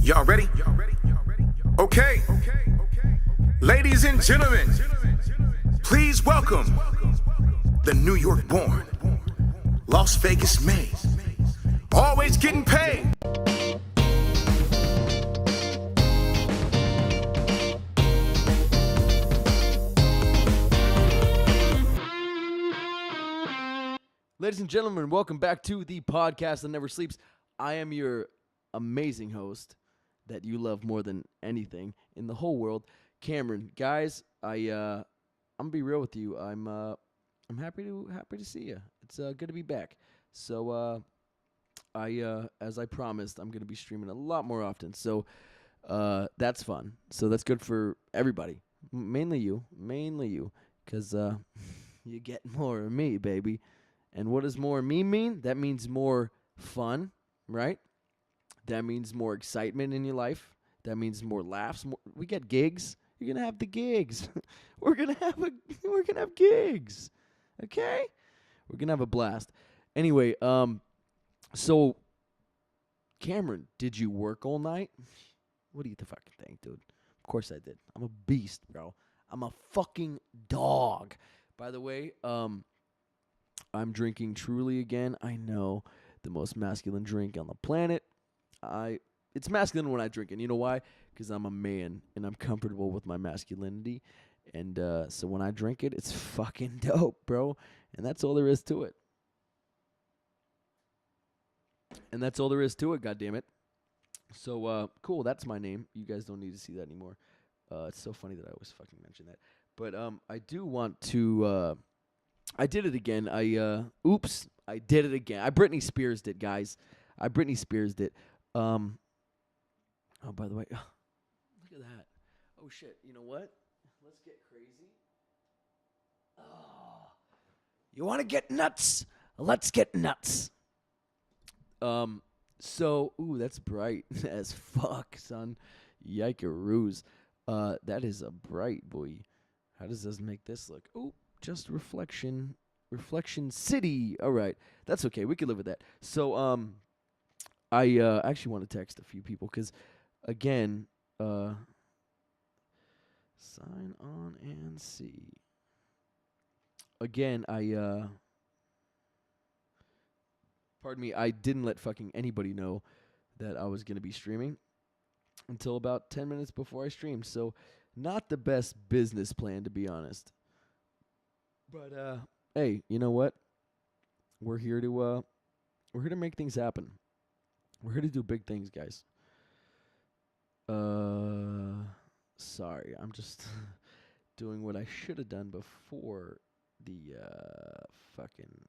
Y'all ready? Okay. Ladies and gentlemen, please welcome the New York born, Las Vegas made, always getting paid. Ladies and gentlemen, welcome back to the podcast that never sleeps. I am your amazing host that you love more than anything in the whole world, Cameron. Guys, I'm gonna be real with you. I'm happy to see you. It's good to be back. So as I promised, I'm gonna be streaming a lot more often. So that's fun. So that's good for everybody, mainly you, because you get more of me, baby. And what does more me mean? That means more fun, right? That means more excitement in your life. That means more laughs. We get gigs. You're gonna have the gigs. we're gonna have gigs. Okay? We're gonna have a blast. Anyway, so Cameron, did you work all night? What do you fucking think, dude? Of course I did. I'm a beast, bro. I'm a fucking dog. By the way, I'm drinking Truly again. I know, the most masculine drink on the planet. It's masculine when I drink it. You know why? Because I'm a man and I'm comfortable with my masculinity. And so when I drink it, it's fucking dope, bro. And that's all there is to it. Goddammit. So cool. That's my name. You guys don't need to see that anymore. It's so funny that I always fucking mention that. But I do want to. I did it again. I did it again. I Britney Spears it, guys. I Britney Spears it. Oh, by the way, look at that. Oh shit. You know what? Let's get crazy. Oh, you want to get nuts? Let's get nuts. So, that's bright as fuck, son. Yikeroos. That is a bright boy. How does this make this look? Oh. Just reflection city. All right, that's okay. We can live with that. So I actually want to text a few people because again, sign on and see. Again, pardon me, I didn't let fucking anybody know that I was gonna be streaming until about 10 minutes before I streamed. So not the best business plan, to be honest. But hey, you know what? We're here to make things happen. We're here to do big things, guys. Sorry, I'm just doing what I should have done before the fucking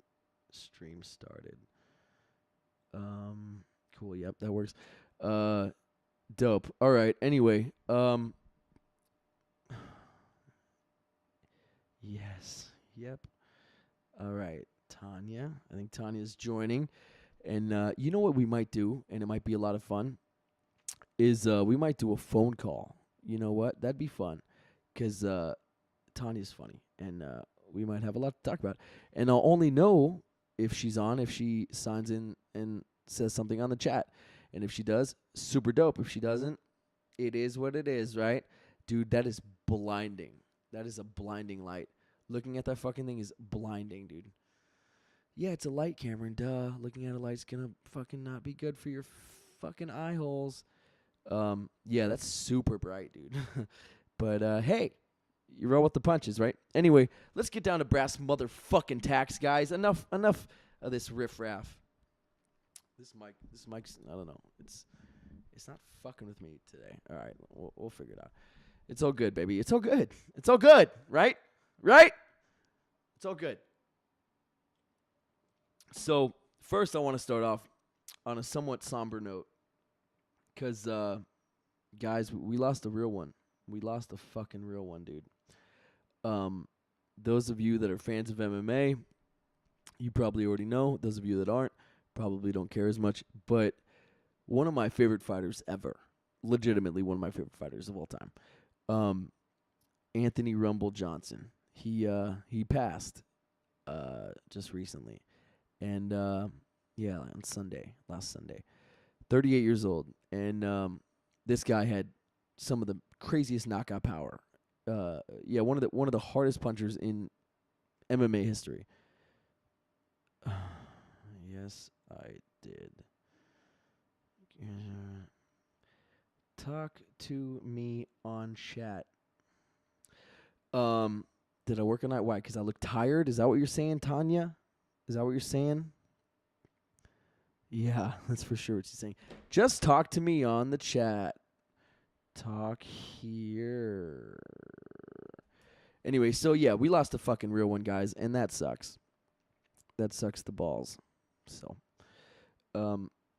stream started. Cool. Yep, that works. Dope. All right. Anyway, yes. Yep. All right, Tanya. I think Tanya's joining. And you know what we might do, and it might be a lot of fun, is we might do a phone call. You know what? That'd be fun because Tanya's funny, and we might have a lot to talk about. And I'll only know if she's on if she signs in and says something on the chat. And if she does, super dope. If she doesn't, it is what it is, right? Dude, that is blinding. That is a blinding light. Looking at that fucking thing is blinding, dude. Yeah, it's a light, Cameron. Duh. Looking at a light's gonna fucking not be good for your fucking eye holes. Yeah, that's super bright, dude. But, hey, you roll with the punches, right? Anyway, let's get down to brass motherfucking tacks, guys. Enough of this riffraff. This mic's, I don't know. It's not fucking with me today. All right, we'll figure it out. It's all good, baby. It's all good. It's all good, right? Right? It's all good. So, first I want to start off on a somewhat somber note. Because, guys, we lost a real one. We lost a fucking real one, dude. Those of you that are fans of MMA, you probably already know. Those of you that aren't, probably don't care as much. But one of my favorite fighters ever. Legitimately one of my favorite fighters of all time. Anthony Rumble Johnson. He passed just recently. And yeah, on Sunday, last Sunday. 38 years old. And this guy had some of the craziest knockout power. One of the hardest punchers in MMA history. Yes, I did. Talk to me on chat. Did I work on that? Why? Because I look tired? Is that what you're saying, Tanya? Is that what you're saying? Yeah, that's for sure what she's saying. Just talk to me on the chat. Talk here. Anyway, so yeah, we lost a fucking real one, guys, and that sucks. That sucks the balls. So,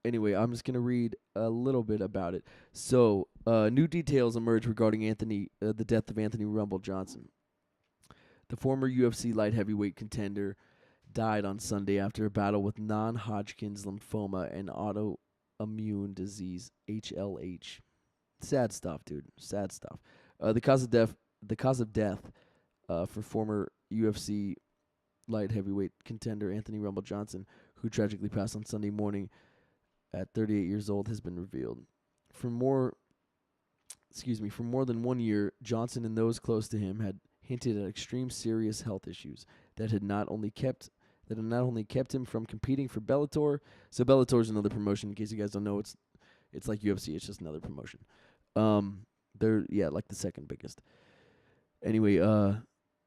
anyway, I'm just gonna read a little bit about it. So, new details emerge regarding the death of Anthony Rumble Johnson. The former UFC light heavyweight contender died on Sunday after a battle with non-Hodgkin's lymphoma and autoimmune disease (HLH). Sad stuff, dude. Sad stuff. The cause of death for former UFC light heavyweight contender Anthony Rumble Johnson, who tragically passed on Sunday morning at 38 years old, has been revealed. For more than 1 year, Johnson and those close to him had hinted at extreme serious health issues that had not only kept him from competing for Bellator. So Bellator is another promotion. In case you guys don't know, it's like UFC. It's just another promotion. They're like the second biggest. Anyway,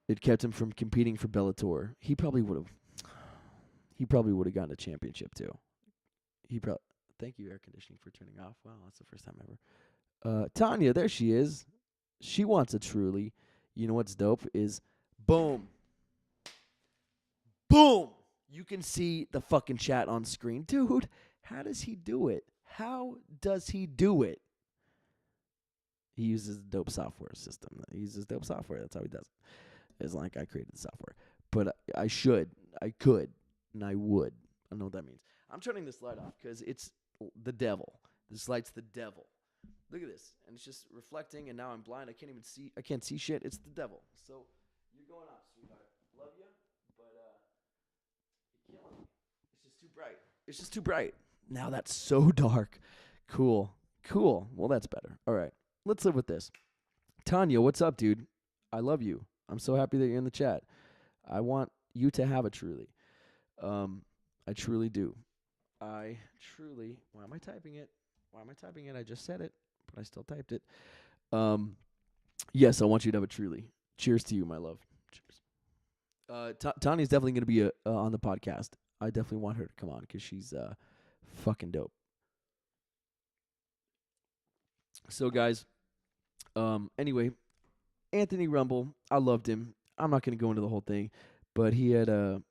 it kept him from competing for Bellator. He probably would have gotten a championship too. Thank you, air conditioning, for turning off. Wow, that's the first time ever. Tanya, there she is. She wants a truly. You know what's dope is, boom. Boom! You can see the fucking chat on screen. Dude, how does he do it? How does he do it? He uses dope software system. He uses dope software. That's how he does it. It's like I created the software. But I could, and I would. I don't know what that means. I'm turning this light off because it's the devil. This light's the devil. Look at this. And it's just reflecting, and now I'm blind. I can't see shit. It's the devil. So you're going off, sweetheart. Love you, but you're killing me. It's just too bright. It's just too bright. Now that's so dark. Cool. Well, that's better. All right. Let's live with this. Tanya, what's up, dude? I love you. I'm so happy that you're in the chat. I want you to have a truly. I truly do. Why am I typing it? I just said it, but I still typed it. Yes, I want you to have a truly. Cheers to you, my love. Cheers. Tanya's definitely going to be on the podcast. I definitely want her to come on because she's fucking dope. So, guys, anyway, Anthony Rumble, I loved him. I'm not going to go into the whole thing, but he had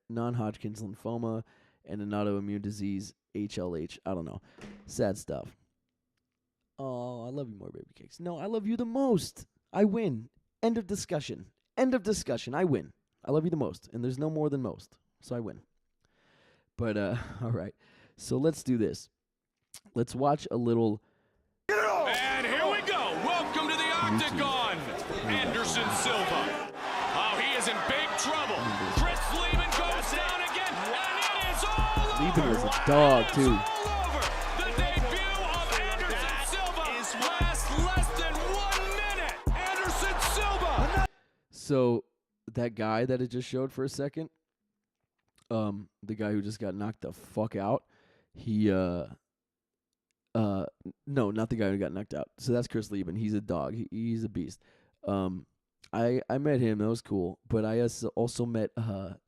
non-Hodgkin's lymphoma and an autoimmune disease, HLH. I don't know. Sad stuff. Oh, I love you more, baby cakes. No, I love you the most. I win. End of discussion. I win. I love you the most, and there's no more than most, so I win. But, all right. So let's do this. Let's watch a little. And here we go. Welcome to the Octagon. Anderson Silva. Oh, he is in big trouble. Chris Leben goes down again, and it is all over. Leben was a dog, too. The debut of Anderson Silva lasts less than 1 minute. Anderson Silva. So that guy that it just showed for a second, the guy who just got knocked the fuck out, no, not the guy who got knocked out. So that's Chris Leben. He's a dog. He's a beast. I met him. That was cool. But I also met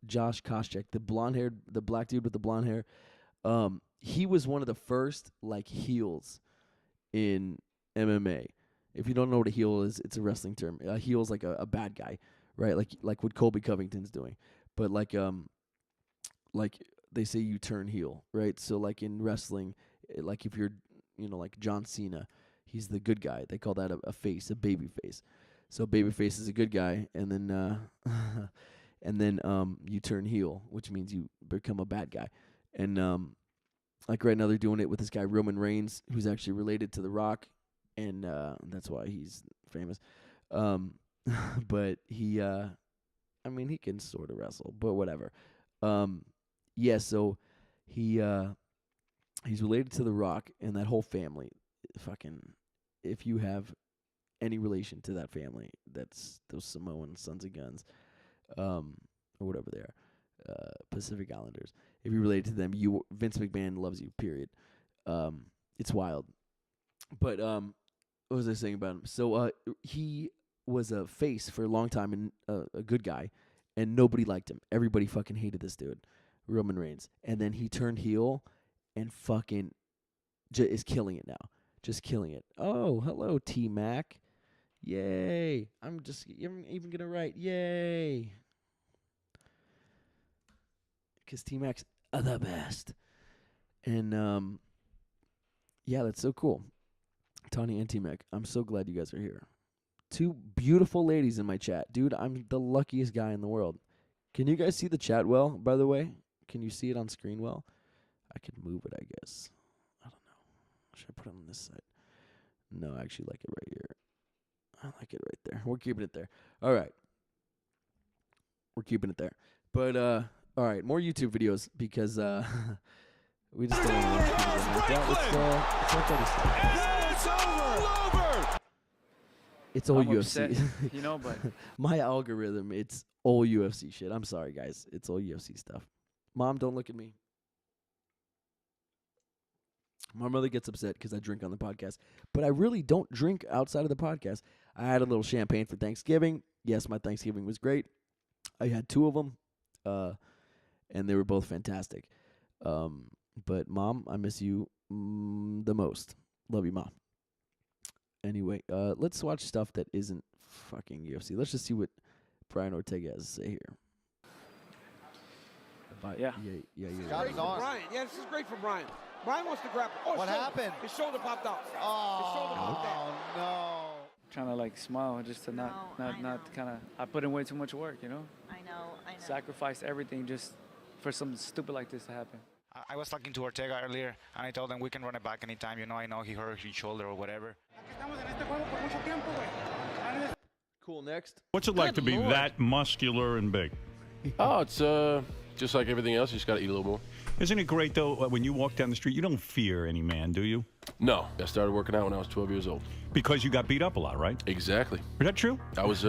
Josh Koscheck, the black dude with the blonde hair. He was one of the first heels in MMA. If you don't know what a heel is, it's a wrestling term. A heel is like a bad guy, right? Like what Colby Covington's doing. But like they say you turn heel, right? So like in wrestling, like if you're like John Cena, he's the good guy. They call that a face, a baby face. So baby face is a good guy, and then you turn heel, which means you become a bad guy. And like right now they're doing it with this guy Roman Reigns, who's actually related to The Rock, and that's why he's famous. But he he can sort of wrestle, but whatever. So he He's related to The Rock and that whole family. Fucking, if you have any relation to that family, that's those Samoan Sons of Guns, or whatever they are, Pacific Islanders. If you're related to them, Vince McMahon loves you. Period. It's wild. But what was I saying about him? So he was a face for a long time and a good guy, and nobody liked him. Everybody fucking hated this dude, Roman Reigns. And then he turned heel and fucking is killing it now. Just killing it. Oh, hello, T-Mac. Yay. I'm even going to write, yay. Because T-Mac's the best. And, yeah, that's so cool. Tony and T-Mac, I'm so glad you guys are here. Two beautiful ladies in my chat. Dude, I'm the luckiest guy in the world. Can you guys see the chat well, by the way? Can you see it on screen well? I could move it, I guess. I don't know. Should I put it on this side? No, I actually like it right here. I like it right there. We're keeping it there. All right. We're keeping it there. But, all right, more YouTube videos because we just don't want to watch people like that. Let's over. It's all I'm UFC. upset, but my algorithm, it's all UFC shit. I'm sorry, guys. It's all UFC stuff. Mom, don't look at me. My mother gets upset because I drink on the podcast, but I really don't drink outside of the podcast. I had a little champagne for Thanksgiving. Yes, my Thanksgiving was great. I had 2 of them, and they were both fantastic. But Mom, I miss you the most. Love you, Mom. Anyway, let's watch stuff that isn't fucking UFC. Let's just see what Brian Ortega has to say here. Yeah. Got it on. Brian. Yeah, this is great for Brian. Brian wants to grab. Oh, What happened? His shoulder popped out. Oh, His shoulder popped out. no. trying to like smile just to not kind of. I put in way too much work, I know. Sacrifice everything just for something stupid like this to happen. I was talking to Ortega earlier, and I told him we can run it back anytime. I know he hurt his shoulder or whatever. Cool, next. What's it like to be that muscular and big? Oh, it's just like everything else. You just got to eat a little more. Isn't it great, though, when you walk down the street, you don't fear any man, do you? No, I started working out when I was 12 years old. Because you got beat up a lot, right? Exactly. Is that true? I was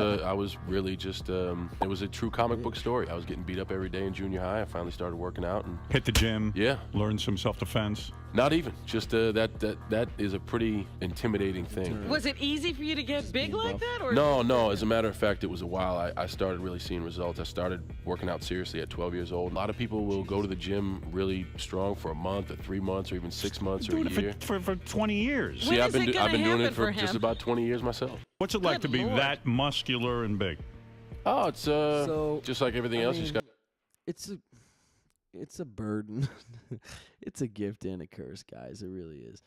really just, it was a true comic book story. I was getting beat up every day in junior high. I finally started working out and hit the gym. Yeah. Learn some self-defense. Not even. Just that is a pretty intimidating thing. Was it easy for you to get big like that? Or No. As a matter of fact, it was a while. I started really seeing results. I started working out seriously at 12 years old. A lot of people will go to the gym really strong for a month or 3 months or even 6 months or a year. For 20 years. See, I've been doing it for just about 20 years myself. What's it like to be that muscular and big? Oh, it's just like everything else. You just got. It's a burden. It's a gift and a curse, guys. It really is.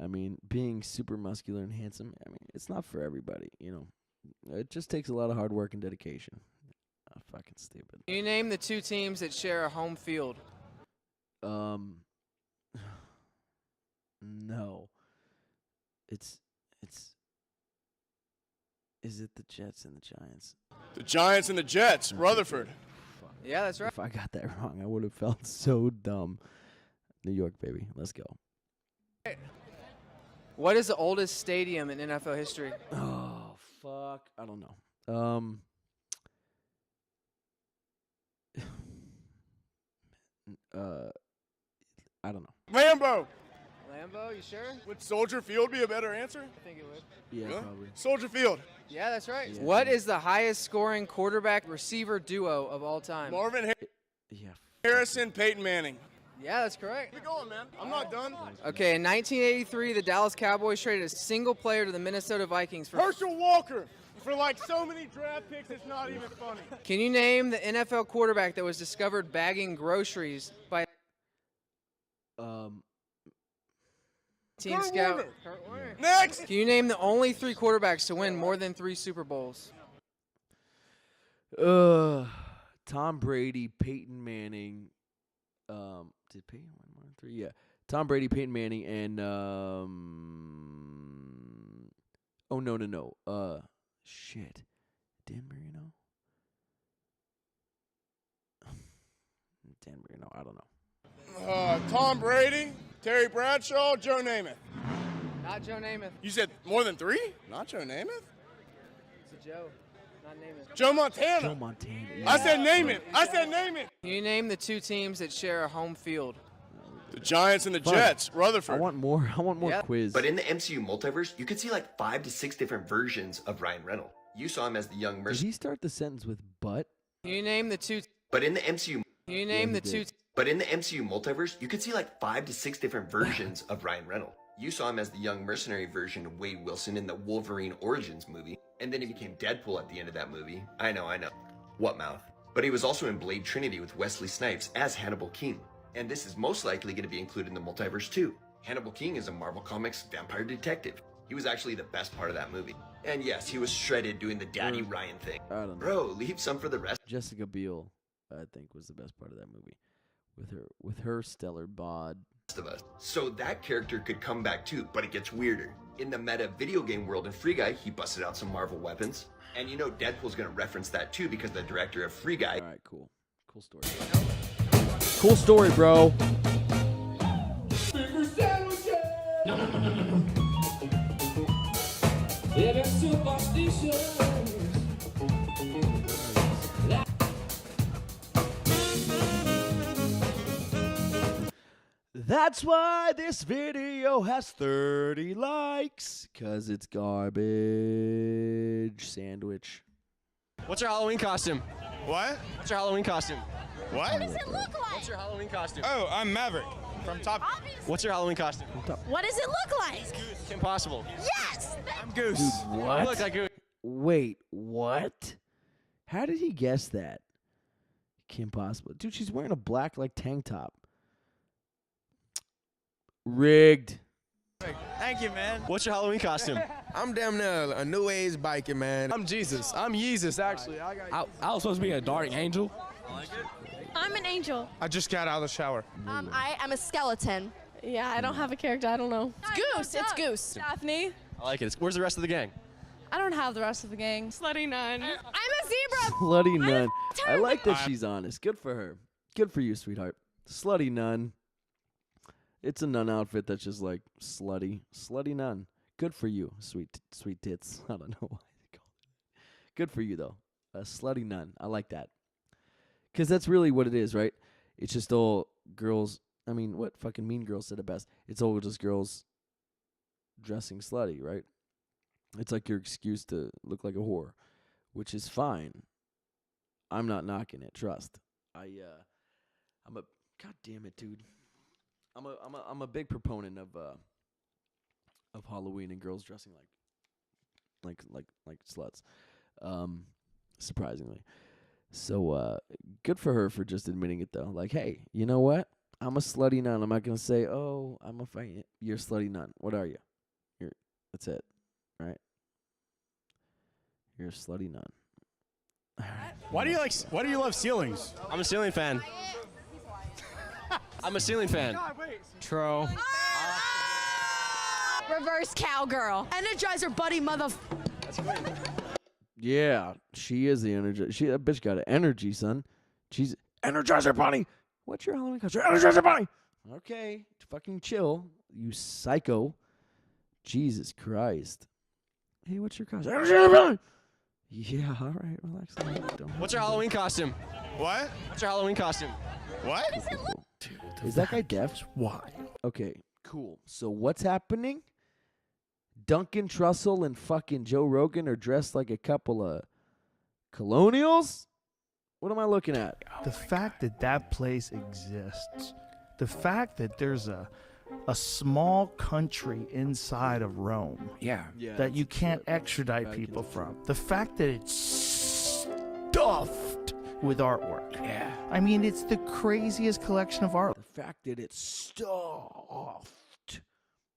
I mean, being super muscular and handsome, it's not for everybody, It just takes a lot of hard work and dedication. Fucking stupid. Can you name the 2 teams that share a home field? No. Is it the Jets and the Giants? The Giants and the Jets, Rutherford. Yeah, that's right. If I got that wrong, I would have felt so dumb. New York, baby. Let's go. What is the oldest stadium in NFL history? Oh, fuck. I don't know. I don't know. Lambeau. Lambeau, you sure? Would Soldier Field be a better answer? I think it would. Yeah, probably. Soldier Field. Yeah, that's right. Yeah. What is the highest scoring quarterback receiver duo of all time? Marvin Yeah. Harrison, Peyton Manning. Yeah, that's correct. Keep going, man. I'm not done. Okay, in 1983, the Dallas Cowboys traded a single player to the Minnesota Vikings for. Herschel Walker. For like so many draft picks, it's not even funny. Can you name the NFL quarterback that was discovered bagging groceries by Team Kurt Scout? Warner. Kurt Warner. Next. Can you name the only 3 quarterbacks to win more than 3 Super Bowls? Tom Brady, Peyton Manning. Did Peyton win more than 3? Yeah. Tom Brady, Peyton Manning, and oh no. Shit. Dan Marino. Tom Brady, Terry Bradshaw, Joe Namath. Not Joe Namath. You said more than 3? Not Joe Namath. It's a Joe, not Namath. Joe Montana. Joe Montana. I said name it. I said name it. Can you name the 2 teams that share a home field? The Giants and the Fun. Jets. Rutherford. I want more Yep. quiz. But in the MCU multiverse, you could see like 5 to 6 different versions of Ryan Reynolds. You saw him as the young Did mercenary. he start the sentence with but? Can you name the 2? But in the MCU, Can you name he the 2? did. but in the MCU multiverse, you could see like 5 to 6 different versions of Ryan Reynolds. You saw him as the young mercenary version of Wade Wilson in the Wolverine Origins movie, and then he became Deadpool at the end of that movie. I know. What mouth? But he was also in Blade Trinity with Wesley Snipes as Hannibal King. And this is most likely going to be included in the multiverse too. Hannibal King is a Marvel Comics vampire detective. He was actually the best part of that movie. And yes, he was shredded doing the Daddy Ryan thing. I don't know. Bro, leave some for the rest Jessica Biel, I think, was the best part of that movie. With her stellar bod. of us. So that character could come back too, but it gets weirder. In the meta video game world in Free Guy, he busted out some Marvel weapons. And you know Deadpool's going to reference that too because the director of Free Guy. All right, cool. Cool story. Cool story, bro. That's why this video has 30 likes, because it's garbage sandwich. What's your Halloween costume? What? What's your Halloween costume? What? What does it look like? What's your Halloween costume? Oh, I'm Maverick from Top. What's your Halloween costume? What does it look like? Kim Possible. Yes! I'm Goose. Dude, You what? look like Goose. Wait, what? How did he guess that? Kim Possible. Dude, she's wearing a black, like, tank top. Rigged. Thank you, man. What's your Halloween costume? I'm damn near a new age biker, man. I'm Jesus. I'm Yeezus, actually. I was supposed to be a dark angel. I'm an angel. I just got out of the shower. I am a skeleton. Yeah, I don't have a character. I don't know. It's Goose. It's Goose. Daphne. I like it. Where's the rest of the gang? I don't have the rest of the gang. Slutty Nun. I'm a zebra. Slutty nun. I like that she's honest. Good for her. Good for you, sweetheart. Slutty nun. It's a nun outfit that's just like slutty. Slutty nun. Good for you, sweet tits. I don't know why they call it. Good for you, though. A slutty nun. I like that. Because that's really what it is, right? It's just all girls. I mean, what fucking Mean Girls said it best. It's all just girls dressing slutty, right? It's like your excuse to look like a whore, which is fine. I'm not knocking it. Trust. I'm a. God damn it, dude. I'm a big proponent of Halloween and girls dressing like sluts. Surprisingly. So good for her for just admitting it though. Like, hey, you know what? I'm a slutty nun. I'm not gonna say, oh, I'm a fight. You're a slutty nun. What are you? That's it. Right? You're a slutty nun. Why do you love ceilings? I'm a ceiling fan. I'm a ceiling fan. Tro. Reverse cowgirl. Energizer buddy mother. Yeah, she is the energy. That bitch got an energy, son. She's Energizer Bunny. What's your Halloween costume? Energizer Bunny. Okay, fucking chill, you psycho. Jesus Christ. Hey, what's your costume? Energizer Bunny. Yeah, all right, relax. What's your Halloween costume? What? What's your Halloween costume? What? Is that guy deaf? Why? Okay, cool. So what's happening? Duncan Trussell and fucking Joe Rogan are dressed like a couple of colonials? What am I looking at? The fact that that place exists, the fact that there's a small country inside of Rome that you can't extradite people from, the fact that it's stuffed with artwork. Yeah. I mean, it's the craziest collection of art. The fact that it's stuffed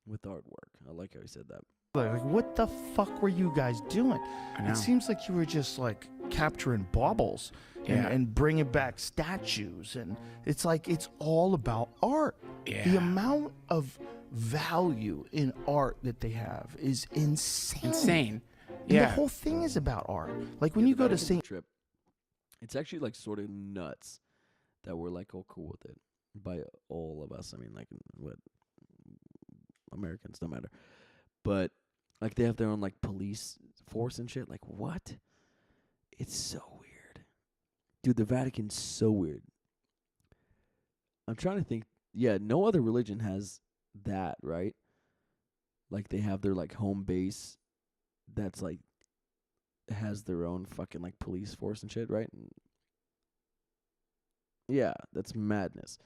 with artwork. I like how he said that. Like, what the fuck were you guys doing? It seems like you were just like capturing baubles and bringing back statues, and it's like it's all about art. The amount of value in art that they have is insane. And the whole thing is about art. Like when you go to St. Trip, it's actually like sort of nuts that we're like all cool with it by all of us. I mean, like what Americans, no matter. But like they have their own like police force and shit. Like what? It's so weird, dude. The Vatican's so weird. I'm trying to think. Yeah, no other religion has that, right? Like they have their like home base that's like has their own fucking like police force and shit, right? Yeah, that's madness.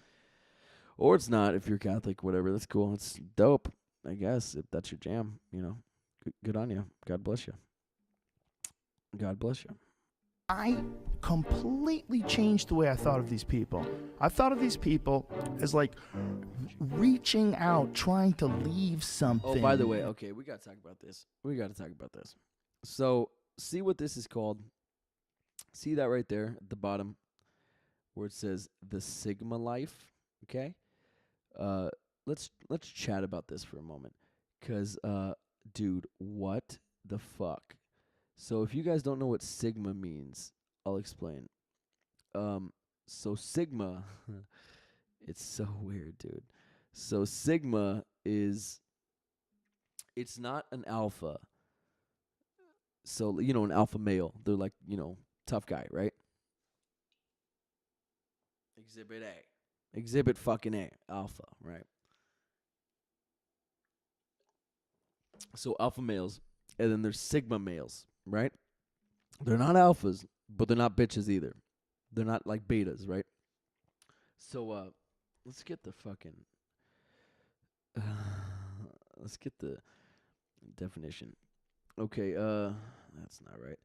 Or it's not if you're Catholic, whatever. That's cool. It's dope, I guess, if that's your jam, you know. Good on you. God bless you. God bless you. I completely changed the way I thought of these people. I thought of these people as like reaching out, trying to leave something. Oh, by the way, okay, we got to talk about this. So, see what this is called. See that right there at the bottom where it says the Sigma life, okay? Let's chat about this for a moment. 'Cause dude, what the fuck? So if you guys don't know what Sigma means, I'll explain. So Sigma, it's so weird, dude. So Sigma it's not an alpha. So, you know, an alpha male, they're like, you know, tough guy, right? Exhibit A. Exhibit fucking A. Alpha, right? So alpha males, and then there's sigma males, right? They're not alphas, but they're not bitches either. They're not like betas, right? So let's get the fucking let's get the definition. Okay, that's not right.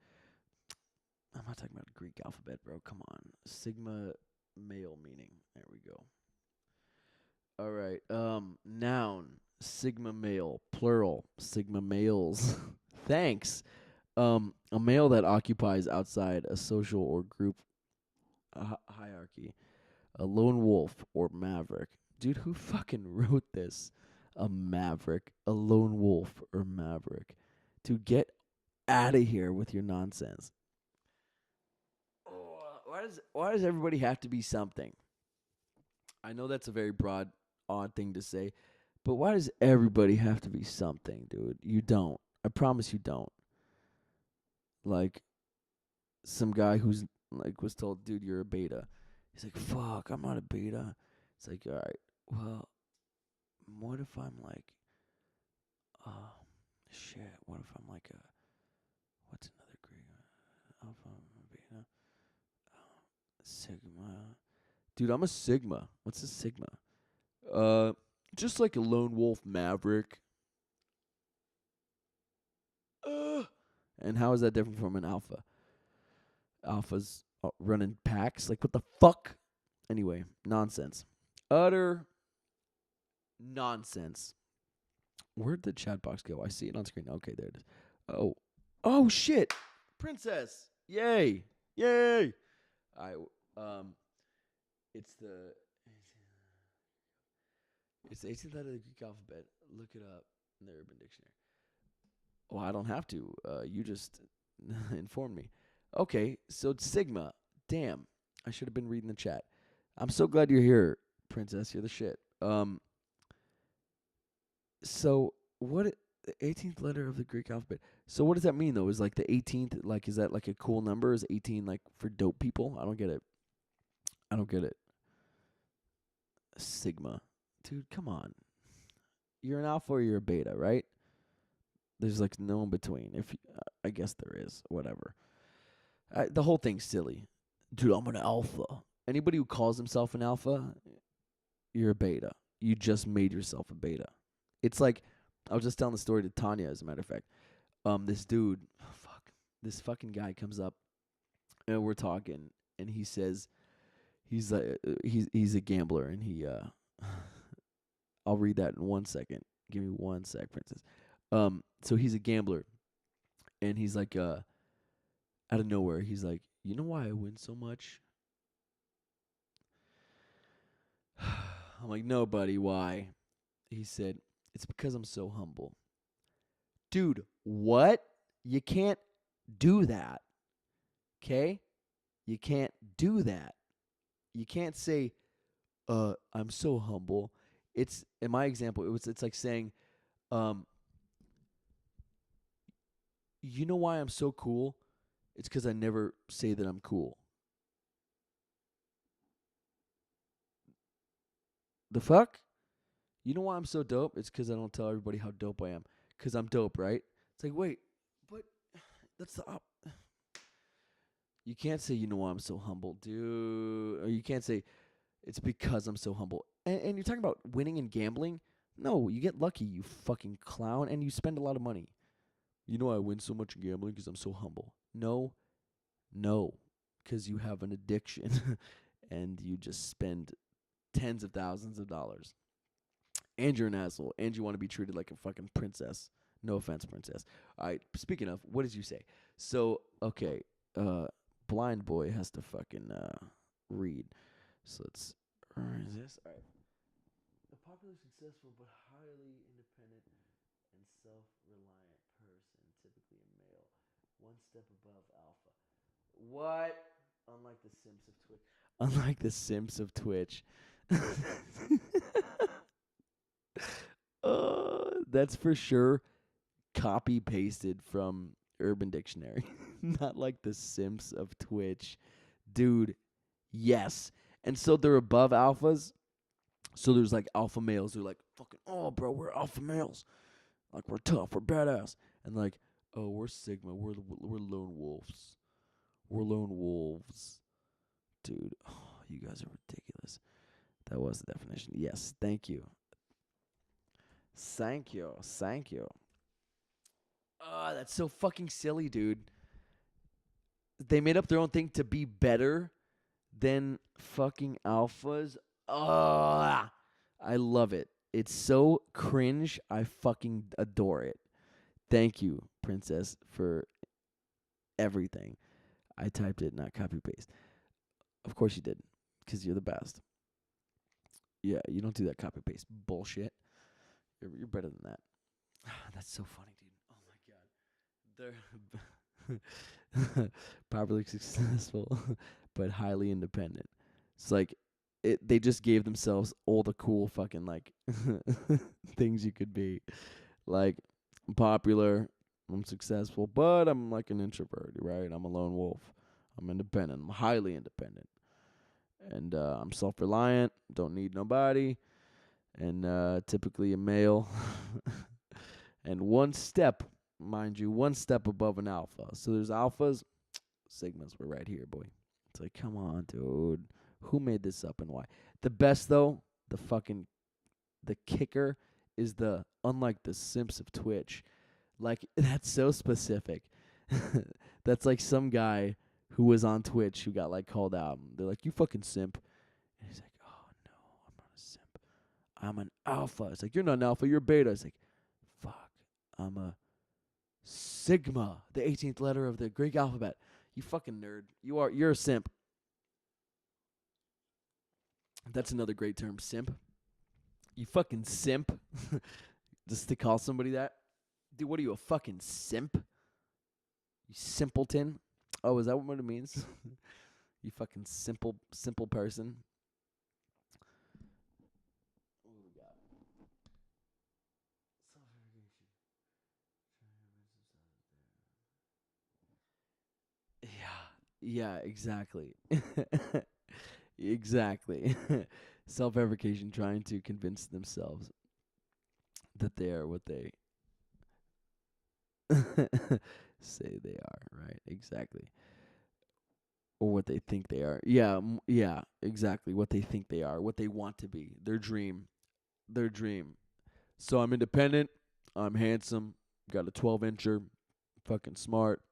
I'm not talking about Greek alphabet, bro. Come on. Sigma male meaning. There we go. All right. Noun. Sigma male. Plural. Sigma males. Thanks. A male that occupies outside a social or group hierarchy. A lone wolf or maverick. Dude, who fucking wrote this? A maverick. A lone wolf or maverick. Dude, get out of here with your nonsense. Why does everybody have to be something? I know that's a very broad, odd thing to say, but why does everybody have to be something, dude? You don't. I promise you don't. Like, some guy who's, like, was told, dude, you're a beta. He's like, fuck, I'm not a beta. It's like, all right, well, what if I'm like, shit, what if I'm like what's another Greek? Alpha, beta, sigma. Dude, I'm a sigma. What's a sigma? Just like a lone wolf maverick. And how is that different from an alpha? Alphas running packs? Like, what the fuck? Anyway, nonsense. Utter nonsense. Where'd the chat box go? I see it on screen. Okay, there it is. Oh shit! Princess! Yay! Yay! It's the 18th letter of the Greek alphabet. Look it up in the Urban Dictionary. Well, I don't have to. You just informed me. Okay, so it's Sigma. Damn, I should have been reading the chat. I'm so glad you're here, Princess. You're the shit. So what? The 18th letter of the Greek alphabet. So what does that mean though? Is like the 18th? Like, is that like a cool number? Is 18 like for dope people? I don't get it. Sigma, dude, come on. You're an alpha or you're a beta, right? There's like no in between. I guess there is. Whatever. The whole thing's silly, dude. I'm an alpha. Anybody who calls himself an alpha, you're a beta. You just made yourself a beta. It's like, I was just telling the story to Tanya, as a matter of fact. This fucking guy comes up, and we're talking, and he says, he's a gambler, and he I'll read that in 1 second. Give me 1 sec, Princess. So he's a gambler, and he's like, out of nowhere, he's like, you know why I win so much? I'm like, no, buddy, why? He said, it's because I'm so humble. Dude, what? You can't do that. Okay? You can't do that. You can't say, I'm so humble. It's, in my example, it's like saying, You know why I'm so cool? It's because I never say that I'm cool. The fuck? You know why I'm so dope? It's because I don't tell everybody how dope I am. Because I'm dope, right? It's like, wait, but that's the You can't say, you know why I'm so humble, dude. Or you can't say, it's because I'm so humble. And you're talking about winning and gambling? No, you get lucky, you fucking clown, and you spend a lot of money. You know I win so much in gambling because I'm so humble. No, because you have an addiction and you just spend tens of thousands of dollars. And you're an asshole, and you want to be treated like a fucking princess. No offense, princess. All right, speaking of, what did you say? So, okay, blind boy has to fucking read. So let's, where is this? All right. A popular, successful, but highly independent and self-reliant person, typically a male, one step above alpha. What? Unlike the Simps of Twitch. Unlike the Simps of Twitch. That's for sure copy pasted from Urban Dictionary. Not like the Simps of Twitch. Dude, yes. And so they're above alphas. So there's like alpha males who are like, fucking, oh, bro, we're alpha males. Like, we're tough, we're badass. And like, oh, we're Sigma, we're lone wolves. We're lone wolves. Dude, oh, you guys are ridiculous. That was the definition. Yes, thank you. Thank you. Oh, that's so fucking silly, dude. They made up their own thing to be better than fucking alphas. Oh, I love it. It's so cringe. I fucking adore it. Thank you, princess, for everything. I typed it, not copy paste. Of course you did, because you're the best. Yeah, you don't do that copy paste bullshit. You're better than that. That's so funny, dude. Oh my god. They're properly successful, but highly independent. It's like they just gave themselves all the cool fucking like things you could be. Like, I'm popular, I'm successful, but I'm like an introvert, right? I'm a lone wolf. I'm independent. I'm highly independent. And I'm self-reliant, don't need nobody, and typically a male. And one step, mind you, one step above an alpha. So there's alphas, sigmas, we're right here, boy. It's like, come on, dude. Who made this up and why? The best, though, the kicker is unlike the Simps of Twitch. Like, that's so specific. That's like some guy who was on Twitch who got like called out. They're like, you fucking simp. And he's like, oh no, I'm not a simp. I'm an alpha. It's like, you're not an alpha, you're beta. It's like, fuck, I'm a sigma, the 18th letter of the Greek alphabet. You fucking nerd. You're a simp. That's another great term, simp. You fucking simp. Just to call somebody that. Dude, what are you, a fucking simp? You simpleton. Oh, is that what it means? You fucking simple person. What do we got? Yeah, exactly. Exactly. Self-fabrication, trying to convince themselves that they are what they say they are, right? Exactly. Or what they think they are. Yeah, exactly. What they think they are, what they want to be, their dream. So I'm independent, I'm handsome, got a 12-incher, fucking smart,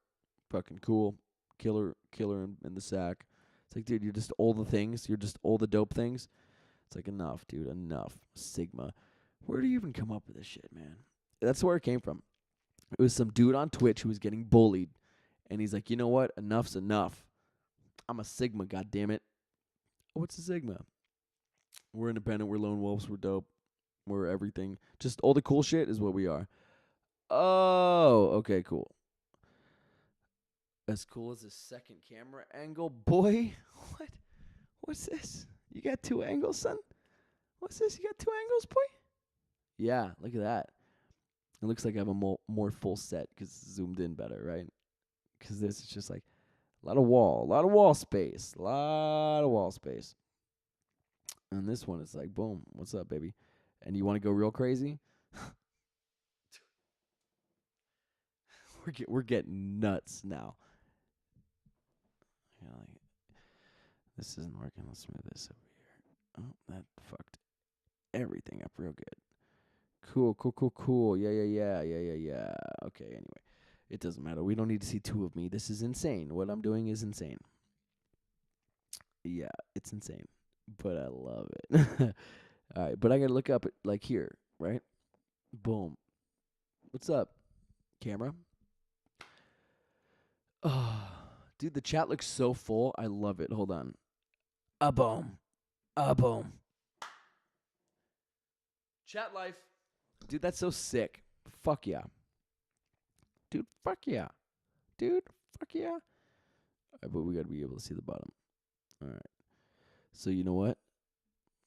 fucking cool, killer in the sack. It's like, dude, you're just all the things. You're just all the dope things. It's like, enough, dude, enough. Sigma. Where do you even come up with this shit, man? That's where it came from. It was some dude on Twitch who was getting bullied. And he's like, you know what? Enough's enough. I'm a Sigma, goddammit. What's a Sigma? We're independent. We're lone wolves. We're dope. We're everything. Just all the cool shit is what we are. Oh, okay, cool. As cool as the second camera angle. Boy, what? What's this? You got two angles, son? What's this? You got two angles, boy? Yeah, look at that. It looks like I have a more full set because it's zoomed in better, right? Because this is just like a lot of wall space, And this one is like, boom, what's up, baby? And you want to go real crazy? We're getting nuts now. Yeah, like, this isn't working. Let's move this over here. Oh, that fucked everything up real good. Cool. Yeah. Okay, anyway. It doesn't matter. We don't need to see two of me. This is insane. What I'm doing is insane. Yeah, it's insane. But I love it. All right, but I got to look up at, like here, right? Boom. What's up, camera? Oh, dude, the chat looks so full. I love it. Hold on. Boom. Boom. Chat life. Dude, that's so sick. Fuck yeah. Dude, fuck yeah. All right, but we got to be able to see the bottom. All right. So you know what?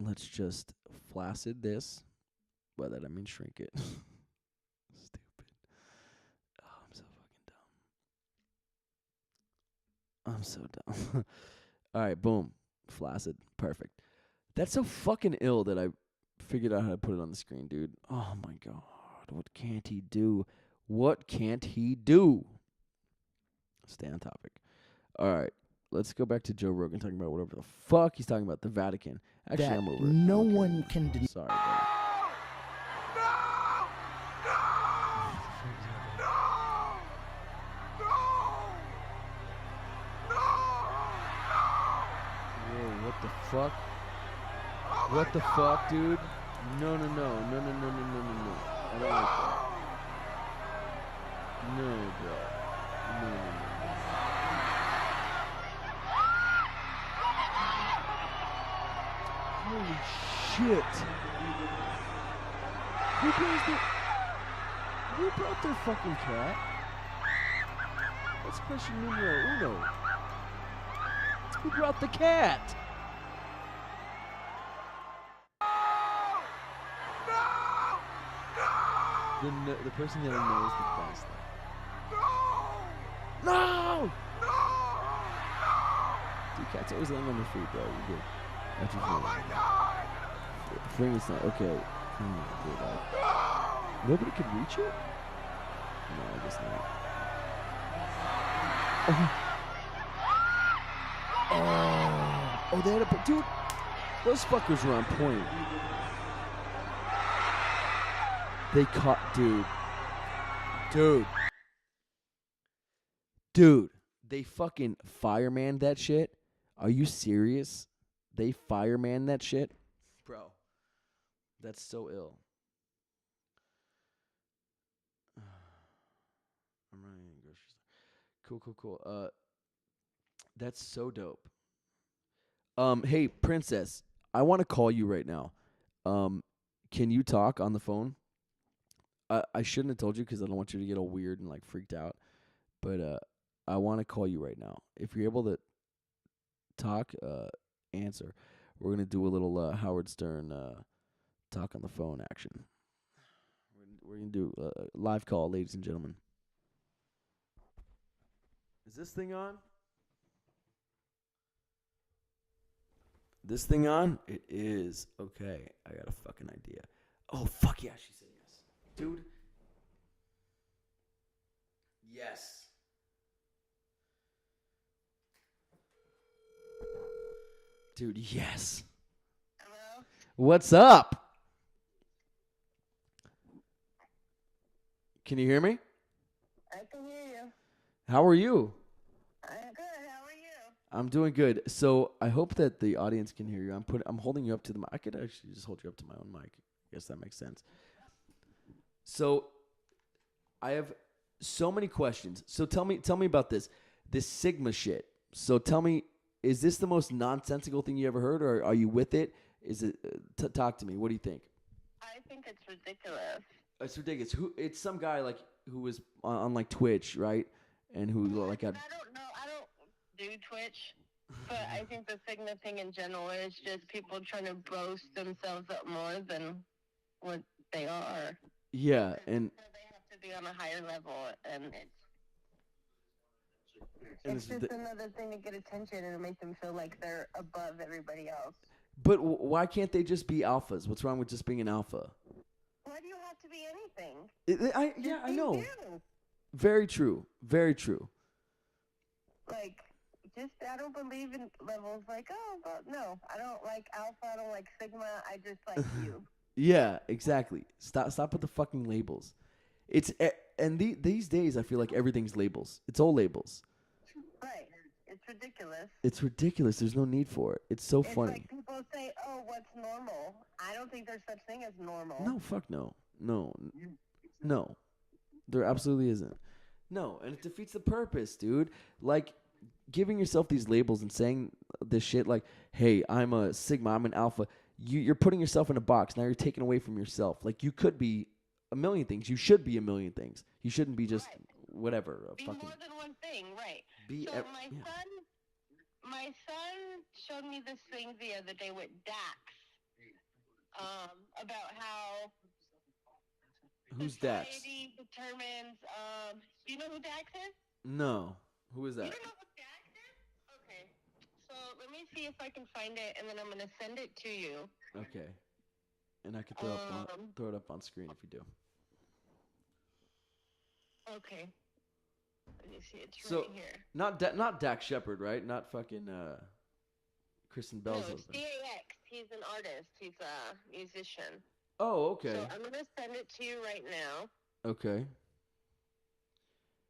Let's just flaccid this. By that I mean shrink it. Stupid. Oh, I'm so dumb. All right, boom. Flaccid. Perfect. That's so fucking ill that I figured out how to put it on the screen, dude. Oh my god. What can't he do? Stay on topic. All right. Let's go back to Joe Rogan talking about whatever the fuck he's talking about, the Vatican. Actually, that I'm over it. no one can deny. Sorry, buddy. Whoa, what the fuck? What the fuck, dude? No. I don't like that. No, bro. No. Holy shit. Who brought their fucking cat? That's question numero uno. Who brought the cat? The person that knows the best. No! Dude, cat's always laying on their feet, bro. You're good. That's your friend. Frankenstein. Okay. Nobody could reach it? No, I guess not. Oh, they had a... Dude, those fuckers were on point. They caught... Dude, they fucking fireman that shit. Are you serious? They fireman that shit? Bro, that's so ill. I'm running in the grocery store. Cool. That's so dope. Hey, Princess, I want to call you right now. Can you talk on the phone? I shouldn't have told you because I don't want you to get all weird and like freaked out. But I want to call you right now. If you're able to talk, answer. We're going to do a little Howard Stern talk on the phone action. We're going to do a live call, ladies and gentlemen. Is this thing on? This thing on? It is. Okay, I got a fucking idea. Oh, fuck yeah, she said yes. Dude. Yes. Dude, yes. Hello? What's up? Can you hear me? I can hear you. How are you? I'm good. How are you? I'm doing good. So I hope that the audience can hear you. I'm holding you up to the mic. I could actually just hold you up to my own mic. I guess that makes sense. So I have so many questions. So tell me about this Sigma shit. So tell me, is this the most nonsensical thing you ever heard, or are you with it? Is it? Talk to me. What do you think? I think it's ridiculous. It's ridiculous. It's some guy like who was on like Twitch, right? And who like got. I don't know. I don't do Twitch, but I think the Sigma thing in general is just people trying to boast themselves up more than what they are. Yeah, and to be on a higher level, and And it's just another thing to get attention and make them feel like they're above everybody else. But why can't they just be alphas? What's wrong with just being an alpha? Why do you have to be anything? I know. You. Very true. Very true. Like, just, I don't believe in levels like, oh, but no, I don't like alpha, I don't like sigma, I just like you. Yeah, exactly. Stop with the fucking labels. These days I feel like everything's labels. It's all labels. Right. It's ridiculous. It's ridiculous. There's no need for it. It's so funny. Like people say, oh, what's normal? I don't think there's such thing as normal. No, fuck no. No. There absolutely isn't. No, and it defeats the purpose, dude. Like, giving yourself these labels and saying this shit like, hey, I'm a sigma, I'm an alpha, you're putting yourself in a box. Now you're taking away from yourself. Like, you could be a million things. You should be a million things. You shouldn't be just whatever. Be more than one thing, right. My son showed me this thing the other day with Dax, about how Who's Dax? society determines, do you know who Dax is? No. Who is that? You don't know who Dax is? Okay. So let me see if I can find it, and then I'm going to send it to you. Okay. And I could throw it up on screen if you do. Okay. Let me see. It's So, right here. not Dak Shepard, right? Not fucking Kristen Bell's No, it's husband. DAX. He's an artist. He's a musician. Oh, okay. So I'm going to send it to you right now. Okay.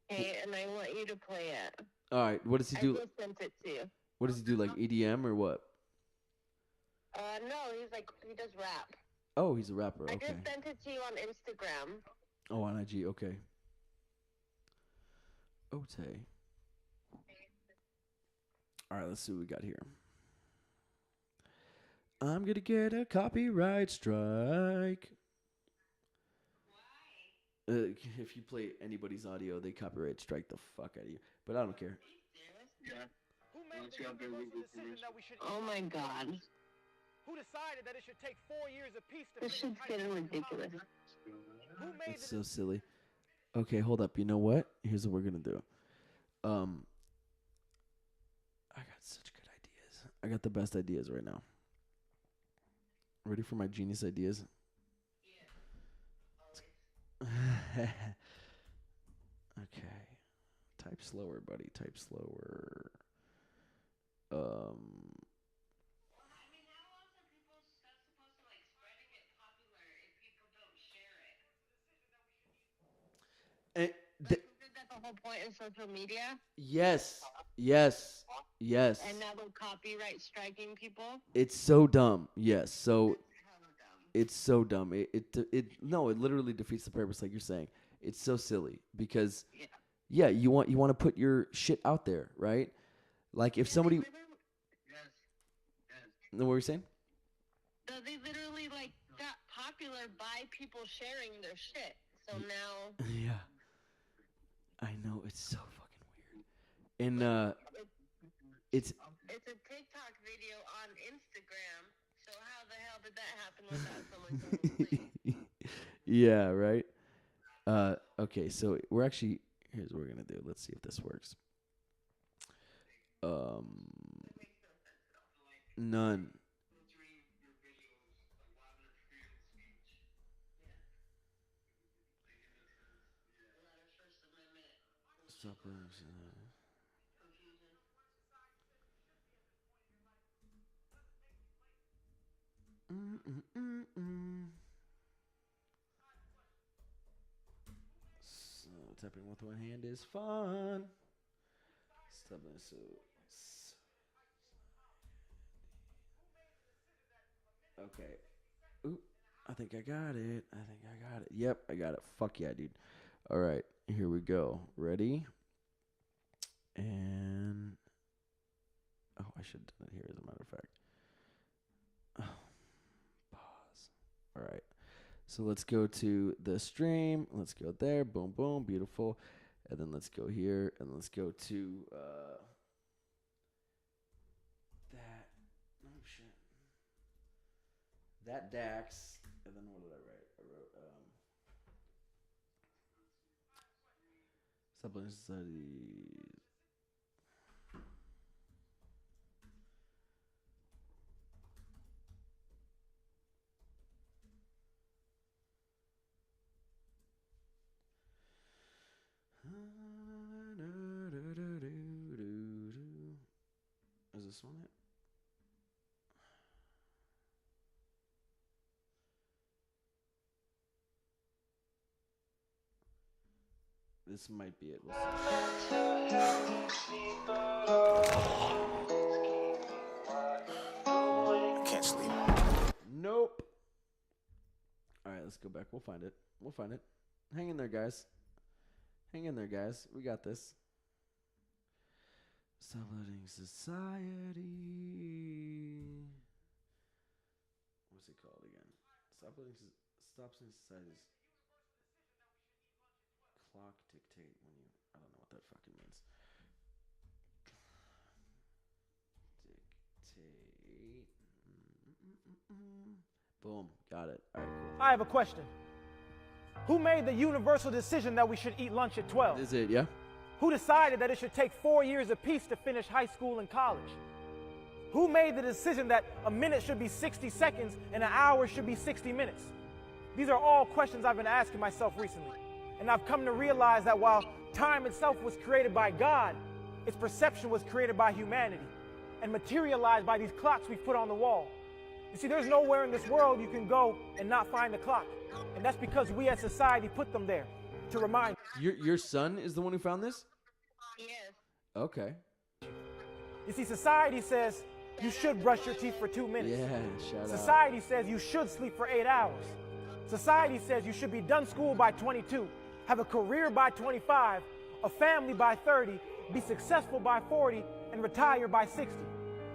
Okay, and I want you to play it. All right. What does he do? I just sent it to you. What does he do? Like EDM or what? No, he does rap. Oh, he's a rapper. I Okay. just sent it to you on Instagram. Oh, on IG. Okay. Ote. All right. Let's see what we got here. I'm gonna get a copyright strike. If you play anybody's audio, they copyright strike the fuck out of you. But I don't care. Oh my god. Who decided that it should take 4 years of peace to This shit's getting ridiculous. It's so silly. Okay, hold up. You know what? Here's what we're gonna do. I got such good ideas. I got the best ideas right now. Ready for my genius ideas? Okay. Type slower, buddy. Type slower. Isn't that the whole point of social media? Yes. And now they're copyright striking people? It's so dumb. Yes. So it's so dumb. It literally defeats the purpose, like you're saying. It's so silly because you want to put your shit out there, right? Like if somebody What were you saying? They literally got popular by people sharing their shit. So now Yeah. I know, it's so fucking weird. And it's a TikTok video on Instagram. So how the hell did that happen without someone going to yeah, right? Okay, so here's what we're gonna do. Let's see if this works. None. Suppers. So tapping with one hand is fun. Stubborn so. Okay. Ooh, I think I got it. Yep, I got it. Fuck yeah, dude. All right, here we go. Ready? And I should have done it here as a matter of fact. Pause. All right. So let's go to the stream. Let's go there. Boom, boom. Beautiful. And then let's go here. And let's go to that. Oh, shit. That Dax. And then what did I write? I wrote Supplement Society. Is this one it? This might be it. We'll I can't sleep. Nope. All right, let's go back. We'll find it. We'll find it. Hang in there, guys. Hang in there, guys. We got this. Subletting Society. What's it called again? Subletting Society's clock dictate when you. I don't know what that fucking means. Dictate. Boom. Got it. All right, cool. I have a question. Who made the universal decision that we should eat lunch at 12? Is it, yeah? Who decided that it should take 4 years apiece to finish high school and college? Who made the decision that a minute should be 60 seconds and an hour should be 60 minutes? These are all questions I've been asking myself recently. And I've come to realize that while time itself was created by God, its perception was created by humanity and materialized by these clocks we've put on the wall. You see, there's nowhere in this world you can go and not find the clock. And that's because we as society put them there to remind. Your son is the one who found this? Yes. Okay. You see, society says you should brush your teeth for 2 minutes. Yeah, shout out. Society says you should sleep for 8 hours. Society says you should be done school by 22, have a career by 25, a family by 30, be successful by 40, and retire by 60.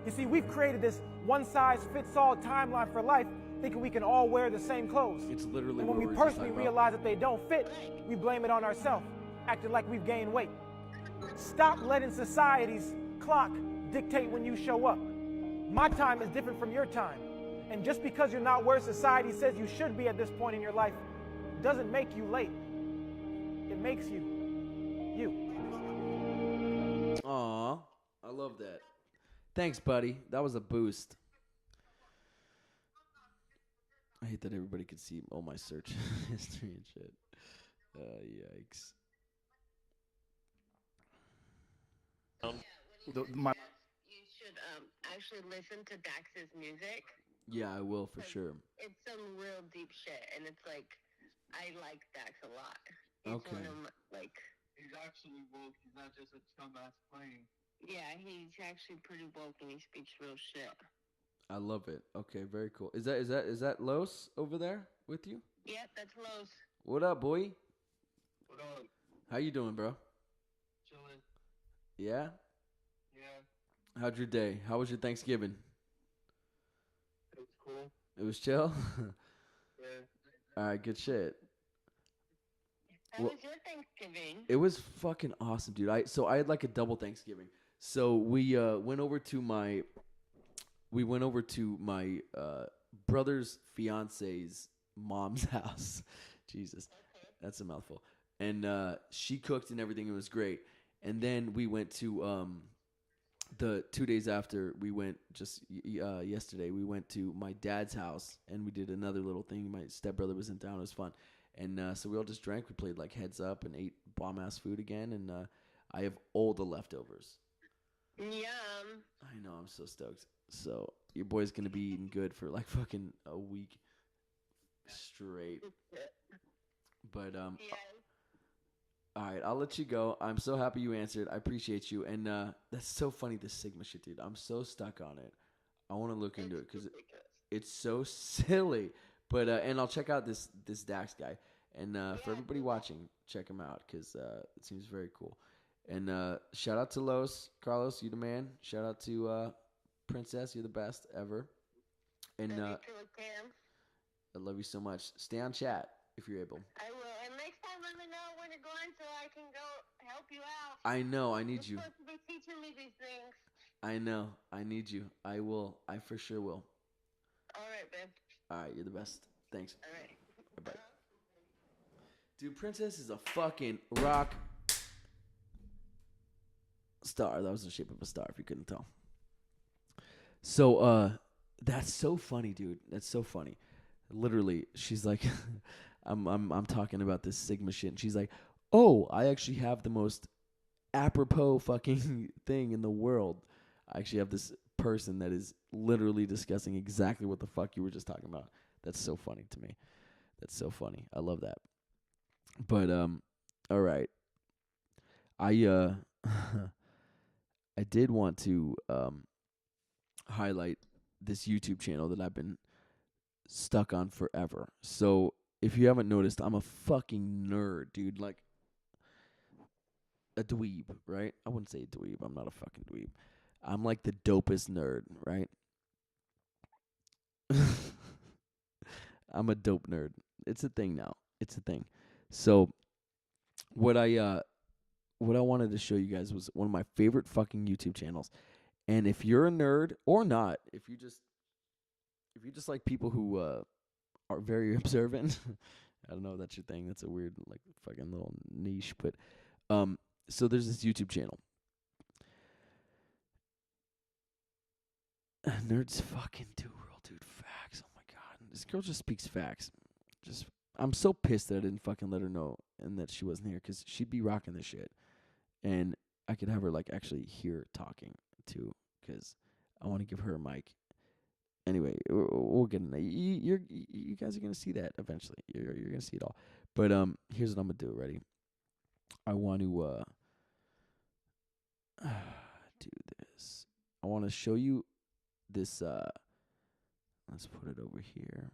You see, we've created this one-size-fits-all timeline for life, thinking we can all wear the same clothes. It's literally and when we personally realize that they don't fit, we blame it on ourselves, acting like we've gained weight. Stop letting society's clock dictate when you show up. My time is different from your time. And just because you're not where society says you should be at this point in your life doesn't make you late. It makes you, you. Aw, I love that. Thanks, buddy. That was a boost. I hate that everybody could see all my search history and shit. Yikes. You should actually listen to Dax's music. Yeah, I will for sure. It's some real deep shit, and it's like, I like Dax a lot. He's Okay. one of my, like, He's actually woke. He's not just a chum ass playing. yeah, he's actually pretty woke and he speaks real shit. I love it. Okay, very cool. Is that Los over there with you? Yep, that's Los. What up, boy? What on? How you doing, bro? Chilling. Yeah? Yeah. How'd your day? How was your Thanksgiving? It was cool. It was chill? Yeah. All right, good shit. How was your Thanksgiving? It was fucking awesome, dude. I had like a double Thanksgiving. So we went over to my brother's fiance's mom's house. Jesus, that's a mouthful. And she cooked and everything. It was great. And then we went to the 2 days after we went yesterday. We went to my dad's house and we did another little thing. My stepbrother was in town. It was fun. And so we all just drank. We played like Heads Up and ate bomb-ass food again. And I have all the leftovers. Yum. I know. I'm so stoked. So your boy's going to be eating good for like fucking a week straight. But, all right. I'll let you go. I'm so happy you answered. I appreciate you. And that's so funny, this Sigma shit, dude. I'm so stuck on it. I want to look into it because it's so silly. But and I'll check out this Dax guy. And for everybody watching, check him out because it seems very cool. And shout out to Los. Carlos, you the man. Shout out to Princess. You're the best ever. And I love you so much. Stay on chat if you're able. I will. And next time let me know when you're going so I can go help you out. I know. I need you. You're supposed to be teaching me these things. I know. I need you. I will. I for sure will. All right, babe. All right. You're the best. Thanks. All right. Bye. Dude, Princess is a fucking rock star. That was the shape of a star, if you couldn't tell. So, that's so funny, dude. That's so funny. Literally, she's like, I'm talking about this Sigma shit, and she's like, oh, I actually have the most apropos fucking thing in the world. I actually have this person that is literally discussing exactly what the fuck you were just talking about. That's so funny to me. That's so funny. I love that. But all right. I I did want to highlight this YouTube channel that I've been stuck on forever. So if you haven't noticed, I'm a fucking nerd, dude. Like a dweeb, right? I wouldn't say dweeb. I'm not a fucking dweeb. I'm like the dopest nerd, right? I'm a dope nerd. It's a thing now. It's a thing. So what I wanted to show you guys was one of my favorite fucking YouTube channels. And if you're a nerd or not, if you just like people who are very observant, I don't know if that's your thing. That's a weird like fucking little niche, but so there's this YouTube channel. Nerds fucking do real dude facts. Oh my god. This girl just speaks facts. I'm so pissed that I didn't fucking let her know and that she wasn't here, because she'd be rocking this shit. And I could have her like actually hear talking too, because I want to give her a mic. Anyway, we'll get into that. You guys are gonna see that eventually. You're gonna see it all. But here's what I'm gonna do. Ready? I want to do this. I want to show you this. Let's put it over here.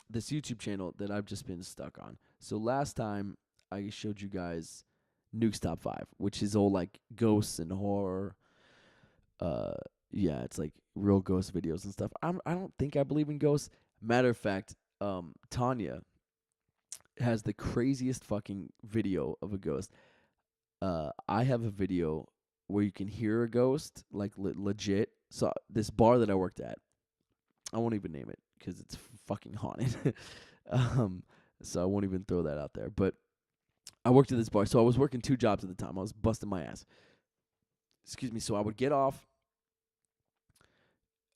This YouTube channel that I've just been stuck on. So last time I showed you guys Nuke's Top 5, which is all like ghosts and horror. Yeah, it's like real ghost videos and stuff. I don't think I believe in ghosts. Matter of fact, Tanya has the craziest fucking video of a ghost. I have a video where you can hear a ghost, like legit. So this bar that I worked at, I won't even name it because it's fucking haunted. So I won't even throw that out there. But I worked at this bar. So I was working 2 jobs at the time. I was busting my ass. Excuse me. So I would get off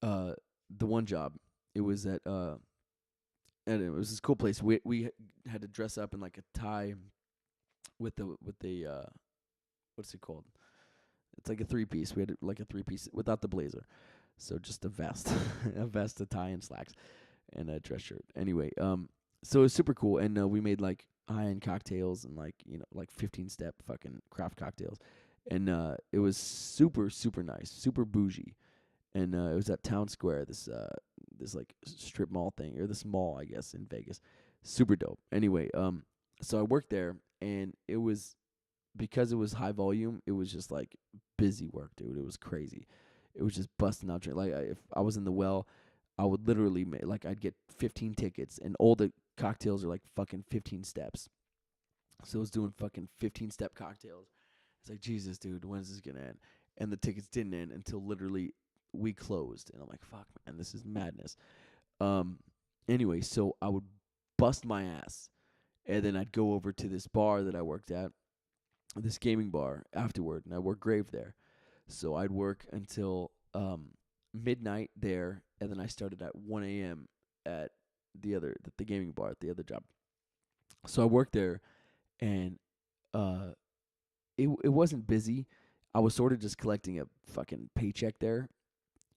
the one job. It was at and it was this cool place. We had to dress up in like a tie with the what's it called? It's like a 3-piece. We had like a 3-piece without the blazer. So just a vest, a vest, a tie, and slacks, and a dress shirt. Anyway, so it was super cool, and we made like high-end cocktails and like like 15-step fucking craft cocktails, and it was super super nice, super bougie, and it was at Town Square, this like strip mall thing, or this mall I guess in Vegas, super dope. Anyway, so I worked there, and it was because it was high volume, it was just like busy work, dude. It was crazy. It was just busting out. Like if I was in the well, I would literally I'd get 15 tickets, and all the cocktails are like fucking 15 steps. So I was doing fucking 15-step cocktails. It's like, Jesus, dude, when is this gonna end? And the tickets didn't end until literally we closed, and I'm like, fuck, man, this is madness. Anyway, so I would bust my ass, and then I'd go over to this bar that I worked at, this gaming bar afterward, and I worked grave there. So I'd work until midnight there, and then I started at 1 a.m. at the gaming bar at the other job. So I worked there, and it wasn't busy. I was sort of just collecting a fucking paycheck there.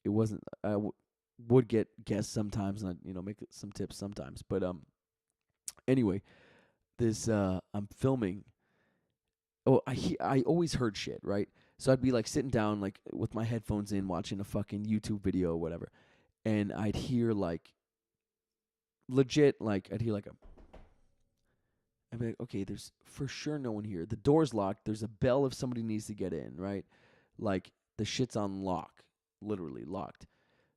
It wasn't. I would get guests sometimes, and I'd make some tips sometimes. But anyway, this I'm filming. Oh, I always heard shit, right? So I'd be like sitting down like with my headphones in, watching a fucking YouTube video or whatever, and I'd hear like legit, like I'd hear like I'd be like, okay, there's for sure no one here. The door's locked. There's a bell if somebody needs to get in, right? Like the shit's on lock, literally locked.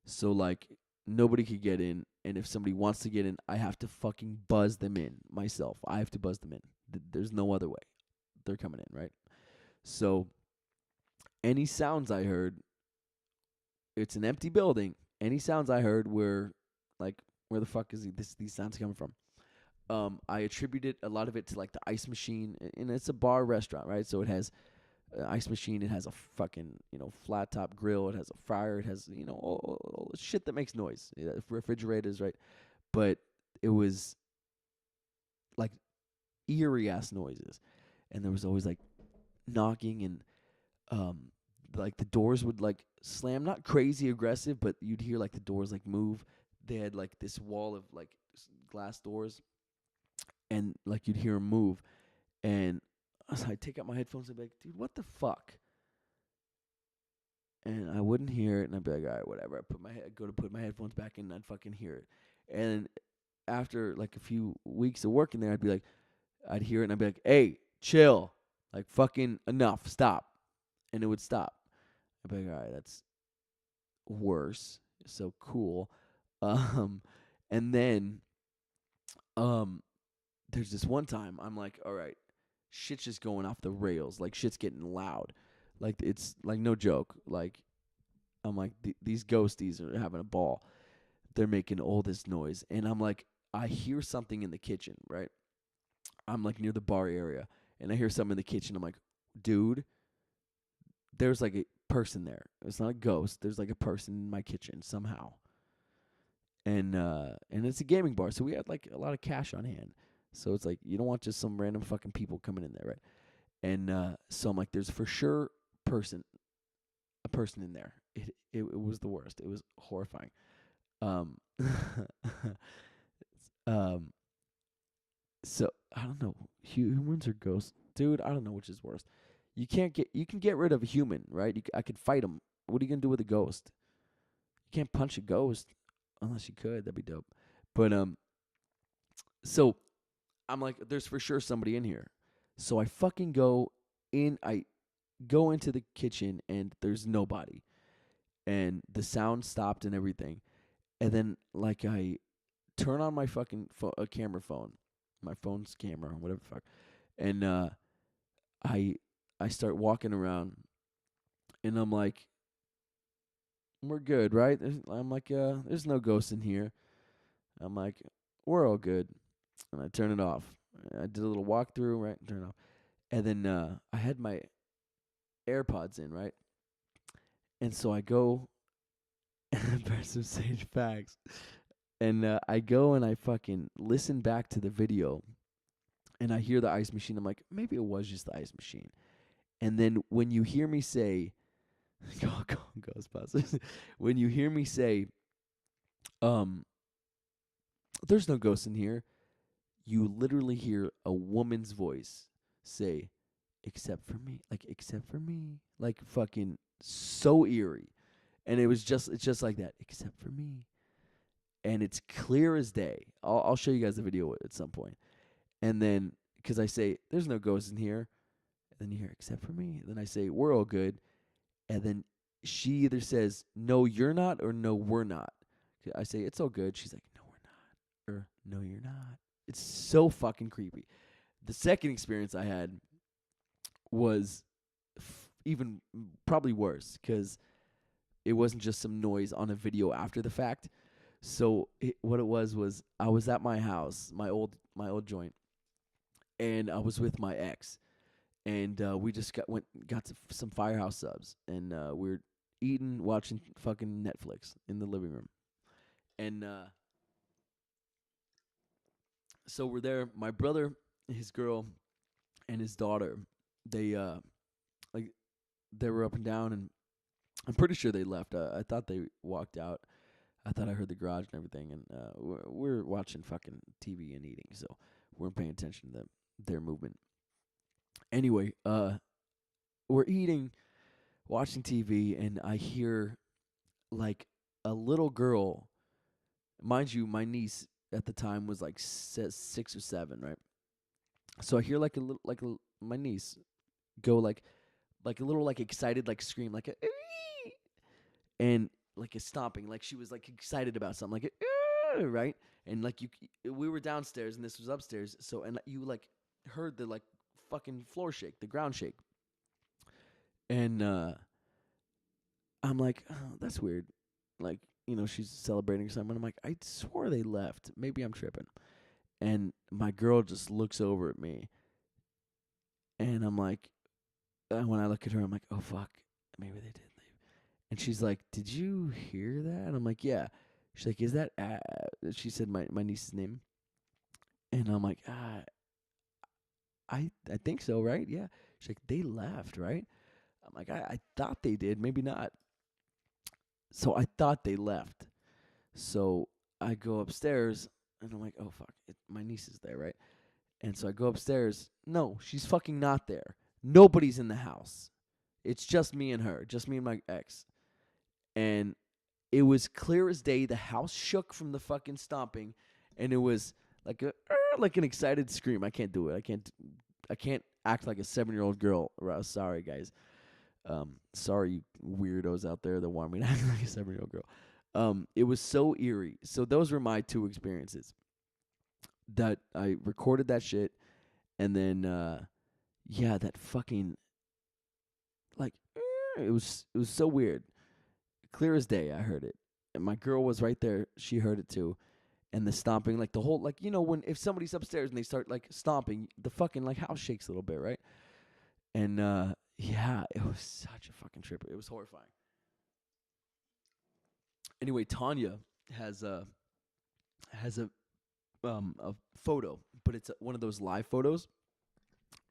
So like nobody could get in, and if somebody wants to get in, I have to fucking buzz them in myself. I have to buzz them in. There's no other way. They're coming in, right? So any sounds I heard, it's an empty building. Any sounds I heard were like, where the fuck is these sounds coming from? I attributed a lot of it to like the ice machine, and it's a bar restaurant, right? So it has ice machine. It has a fucking, flat top grill. It has a fryer. It has, all the shit that makes noise. Refrigerators, right? But it was like eerie ass noises, and there was always like knocking, and like the doors would like slam, not crazy aggressive, but you'd hear like the doors like move. They had like this wall of like glass doors, and like you'd hear them move, and I'd take out my headphones and be like, dude, what the fuck? And I wouldn't hear it, and I'd be like, all right, whatever. I'd go to put my headphones back in, and I'd fucking hear it. And after like a few weeks of working there, I'd hear it, and I'd be like, hey, chill, like fucking enough, stop. And it would stop. I'd be like, all right, that's worse. So cool. And then there's this one time I'm like, all right, shit's just going off the rails. Like, shit's getting loud. Like, it's like no joke. Like, I'm like, these ghosties are having a ball. They're making all this noise. And I'm like, I hear something in the kitchen, right? I'm like near the bar area, and I hear something in the kitchen. I'm like, dude, there's like a person there. It's not a ghost. There's like a person in my kitchen somehow. And it's a gaming bar, so we had like a lot of cash on hand. So it's like, you don't want just some random fucking people coming in there, right? And so I'm like, there's for sure a person in there. It was the worst. It was horrifying. So I don't know, humans or ghosts, dude. I don't know which is worse. You can get rid of a human, right? I could fight him. What are you gonna do with a ghost? You can't punch a ghost unless you could. That'd be dope. But so I'm like, there's for sure somebody in here. So I fucking go in. I go into the kitchen, and there's nobody, and the sound stopped and everything. And then like I turn on my fucking camera phone, my phone's camera, whatever the fuck, and I start walking around, and I'm like, we're good, right? I'm like, there's no ghosts in here. I'm like, we're all good. And I turn it off. I did a little walkthrough, right? Turn it off. And then I had my AirPods in, right? And so I go and press some Sage Facts. And I go and I fucking listen back to the video. And I hear the ice machine. I'm like, maybe it was just the ice machine. And then when you hear me say, Ghostbusters. When you hear me say, there's no ghosts in here, you literally hear a woman's voice say, except for me. Like, except for me. Like, fucking so eerie. And it's just like that, except for me. And it's clear as day. I'll show you guys the video at some point. And then, because I say, there's no ghosts in here. And then you hear, except for me. And then I say, we're all good. And then she either says, no, you're not, or no, we're not. I say, it's all good. She's like, no, we're not. Or, no, you're not. It's so fucking creepy. The second experience I had was even probably worse, because it wasn't just some noise on a video after the fact. So what it was I was at my house, my old joint, and I was with my ex, and we just got some Firehouse subs, and we were eating, watching fucking Netflix in the living room, and so we're there. My brother, his girl, and his daughter, they were up and down, and I'm pretty sure they left. I thought they walked out. I thought I heard the garage and everything, and we're watching fucking TV and eating, so we weren't paying attention to their movement. Anyway, we're eating, watching TV, and I hear like a little girl. Mind you, my niece at the time was like 6 or 7, right? So I hear like my niece go like a little like excited like scream like a and like a stomping, like she was like excited about something, like a, right? And like we were downstairs and this was upstairs, so and you like heard the like fucking floor shake, the ground shake, and I'm like, oh, that's weird, like, she's celebrating something. I'm like, I swore they left. Maybe I'm tripping. And my girl just looks over at me, and I'm like, when I look at her, I'm like, oh fuck, maybe they did leave. And she's like, did you hear that? And I'm like, yeah. She's like, is that? She said my niece's name, and I'm like, I think so, right? Yeah. She's like, they left, right? I'm like, I thought they did, maybe not. So I thought they left. So I go upstairs, and I'm like, oh fuck, my niece is there, right? And so I go upstairs. No, she's fucking not there. Nobody's in the house. It's just me and her, just me and my ex. And it was clear as day. The house shook from the fucking stomping, and it was like like an excited scream. I can't do it. I can't act like a 7-year-old girl. Sorry, guys. Sorry, you weirdos out there that want me to act like a 7-year-old girl. It was so eerie. So those were my 2 experiences. That I recorded that shit, and then that fucking like it was so weird. Clear as day, I heard it. And my girl was right there. She heard it too. And the stomping, like the whole, like, when if somebody's upstairs and they start like stomping, the fucking like house shakes a little bit, right? And it was such a fucking trip. It was horrifying. Anyway, Tanya has a photo, but it's one of those live photos,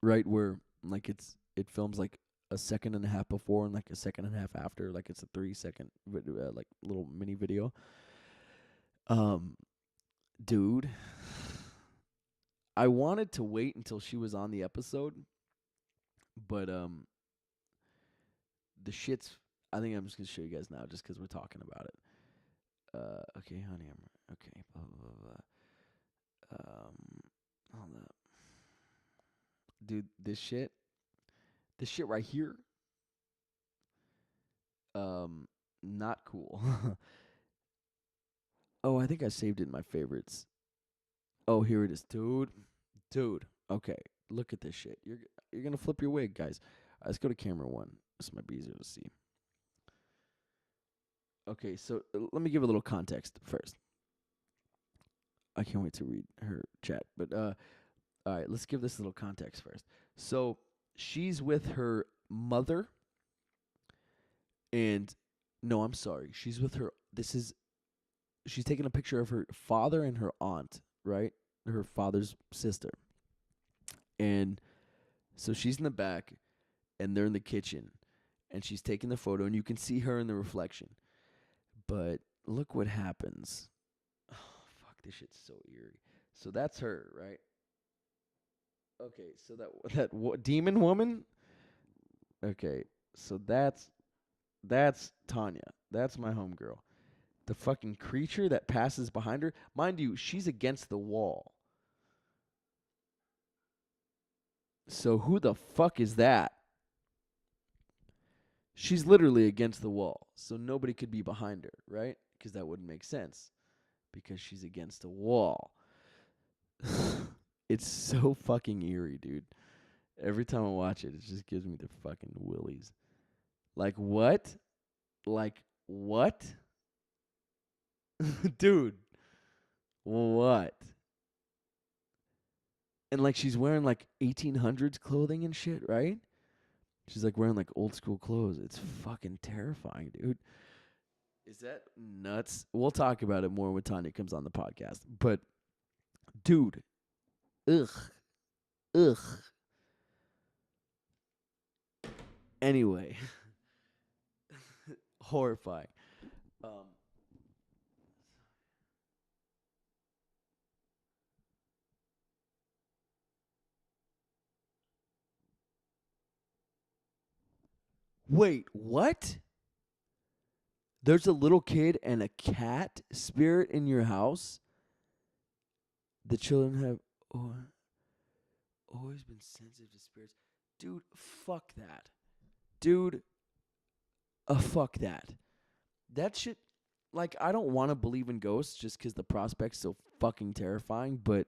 right? Where like it films like a second and a half before and like a second and a half after, like it's a 3-second like little mini video. Dude, I wanted to wait until she was on the episode, but the shit's. I think I'm just gonna show you guys now, just because we're talking about it. Okay, honey, okay. Blah blah blah. Hold up, dude. This shit right here. Not cool. Oh, I think I saved it in my favorites. Oh, here it is, dude. Okay, look at this shit. You're gonna flip your wig, guys. Let's go to camera 1. This might be easier to see. Okay, so let me give a little context first. I can't wait to read her chat, but all right, let's give this little context first. So she's with her mother, and no, I'm sorry, she's with her. She's taking a picture of her father and her aunt, right? Her father's sister. And so she's in the back, and they're in the kitchen, and she's taking the photo, and you can see her in the reflection. But look what happens. Oh, fuck, this shit's so eerie. So that's her, right? Okay, so that demon woman? Okay, so that's Tanya. That's my homegirl. The fucking creature that passes behind her. Mind you, she's against the wall. So who the fuck is that? She's literally against the wall. So nobody could be behind her, right? Because that wouldn't make sense. Because she's against a wall. It's so fucking eerie, dude. Every time I watch it, it just gives me the fucking willies. Like, what? Like, what? Dude, what? And like she's wearing like 1800s clothing and shit, right? She's like wearing like old school clothes. It's fucking terrifying, dude. Is that nuts? We'll talk about it more when Tanya comes on the podcast. But dude, ugh. Anyway, horrifying. Wait, what? There's a little kid and a cat spirit in your house? The children have always been sensitive to spirits. Dude, fuck that. Dude, fuck that. That shit, like, I don't want to believe in ghosts just because the prospect's so fucking terrifying, but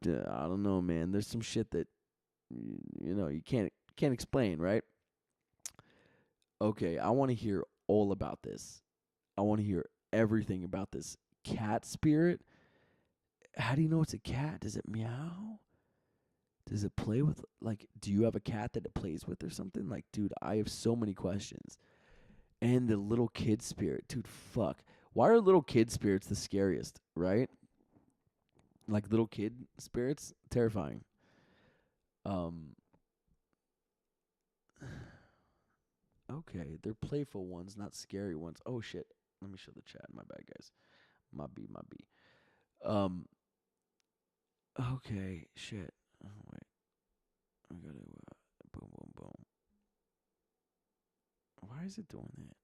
I don't know, man. There's some shit that, you can't explain, right? Okay, I want to hear all about this. I want to hear everything about this cat spirit. How do you know it's a cat? Does it meow? Does it play with, like, do you have a cat that it plays with or something? Like, dude, I have so many questions. And the little kid spirit. Dude, fuck. Why are little kid spirits the scariest, right? Like, little kid spirits? Terrifying. Okay, they're playful ones, not scary ones. Oh, shit. Let me show the chat. My bad, guys. My B. Okay, shit. Oh, wait. I gotta, boom, boom, boom. Why is it doing that?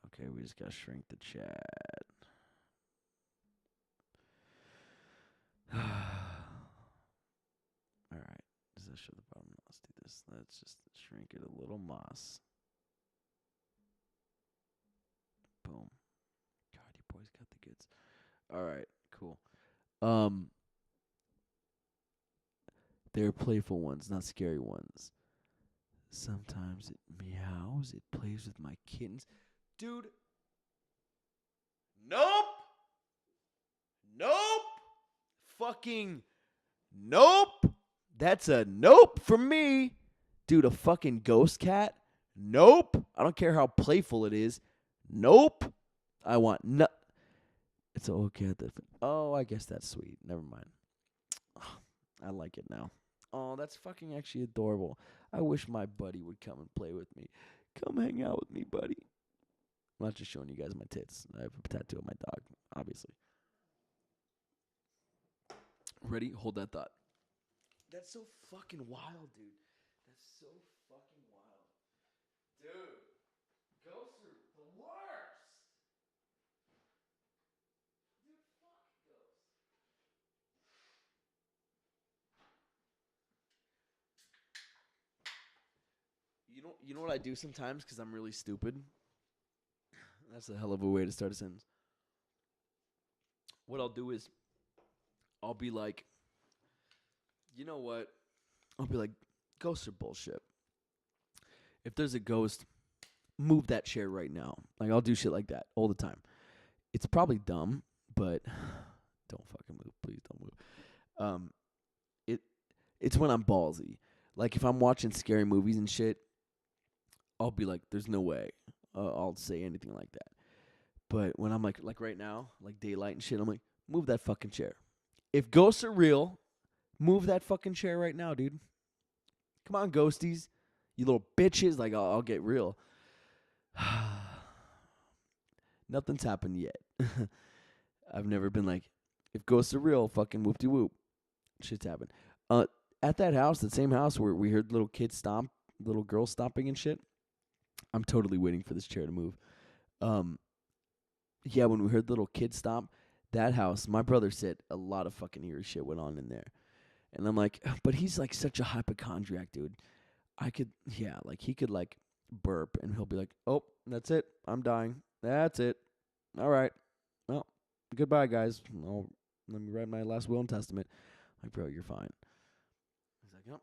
Okay, we just gotta shrink the chat. Alright, does that show the bottom? Let's do this. Let's just shrink it a little moss. Boom. God, you boys got the goods. Alright, cool. They're playful ones, not scary ones. Sometimes it meows, it plays with my kittens. Dude. Nope. Fucking nope. That's a nope from me. Dude, a fucking ghost cat? Nope. I don't care how playful it is. Nope. I want no. It's an old cat that. Oh, I guess that's sweet. Never mind. I like it now. Oh, that's fucking actually adorable. I wish my buddy would come and play with me. Come hang out with me, buddy. I'm not just showing you guys my tits. I have a tattoo of my dog, obviously. Ready? Hold that thought. That's so fucking wild, dude. That's so fucking wild. Dude, ghosts are the worst. Dude, fuck ghosts. You know what I do sometimes because I'm really stupid? That's a hell of a way to start a sentence. What I'll do is I'll be like, you know what? I'll be like, ghosts are bullshit. If there's a ghost, move that chair right now. Like, I'll do shit like that all the time. It's probably dumb, but don't fucking move. Please don't move. It's when I'm ballsy. Like, if I'm watching scary movies and shit, I'll be like, there's no way I'll say anything like that. But when I'm like right now, like daylight and shit, I'm like, move that fucking chair. If ghosts are real, move that fucking chair right now, dude. Come on, ghosties. You little bitches. Like, I'll get real. Nothing's happened yet. I've never been like, if ghosts are real, fucking whoop-de-whoop. Shit's happened. At that house, that same house where we heard little kids stomp, little girls stomping and shit, I'm totally waiting for this chair to move. Yeah, when we heard the little kids stomp, that house, my brother said a lot of fucking eerie shit went on in there. And I'm like, but he's like such a hypochondriac, dude. He could like burp and he'll be like, oh, that's it. I'm dying. That's it. All right. Well, goodbye, guys. Let me write my last will and testament. Like, bro, you're fine. He's like, yep.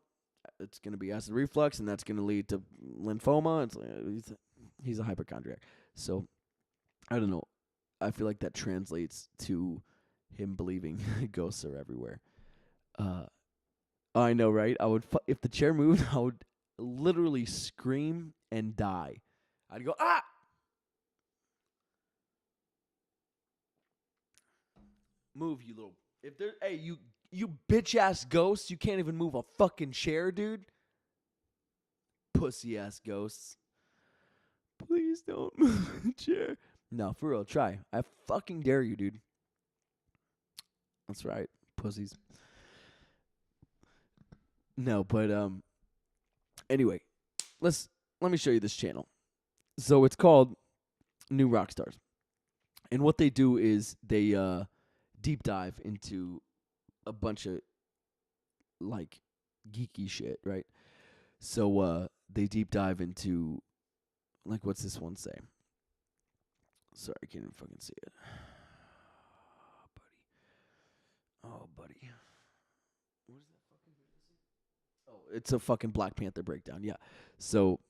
It's going to be acid reflux, and that's going to lead to lymphoma. It's like, he's a hypochondriac. So, I don't know. I feel like that translates to him believing ghosts are everywhere. I know, right? I would if the chair moved, I would literally scream and die. I'd go, ah! Move, you little. If there, hey, you bitch ass ghosts, you can't even move a fucking chair, dude. Pussy ass ghosts. Please don't move the chair. No, for real, try. I fucking dare you, dude. That's right, pussies. No, but anyway, let me show you this channel. So it's called New Rockstars. And what they do is they deep dive into a bunch of like geeky shit, right? So they deep dive into like, what's this one say? Sorry, I can't even fucking see it. Oh, buddy. What is that fucking video? Oh, it's a fucking Black Panther breakdown. Yeah. So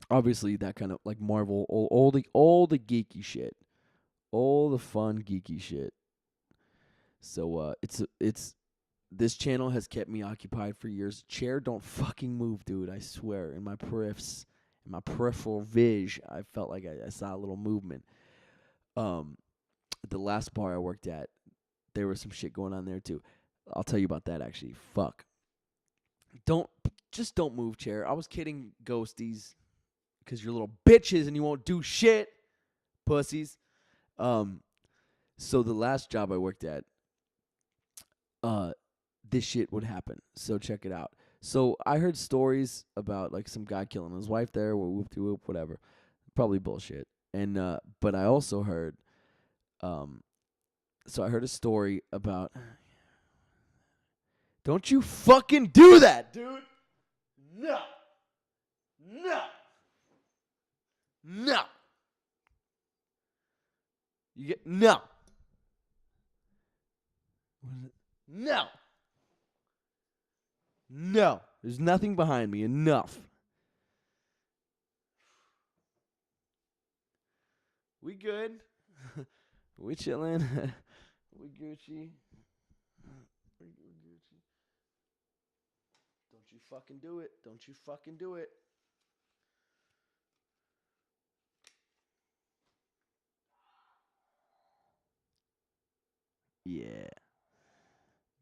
obviously that kind of like Marvel, all the geeky shit, all the fun geeky shit. So it's this channel has kept me occupied for years. Chair don't fucking move, dude. I swear. In my peripheral vision, I felt like I saw a little movement. The last bar I worked at, there was some shit going on there too. I'll tell you about that actually. Fuck. Don't move, chair. I was kidding, ghosties, because you're little bitches and you won't do shit, pussies. So the last job I worked at, this shit would happen. So check it out. So I heard stories about like some guy killing his wife there, whoop, whatever. Probably bullshit. And but I also heard, so I heard a story about. Don't you fucking do that, dude. No. You get no. No. No. There's nothing behind me. Enough. We good. We chilling. We Gucci. Don't you fucking do it. Don't you fucking do it. Yeah.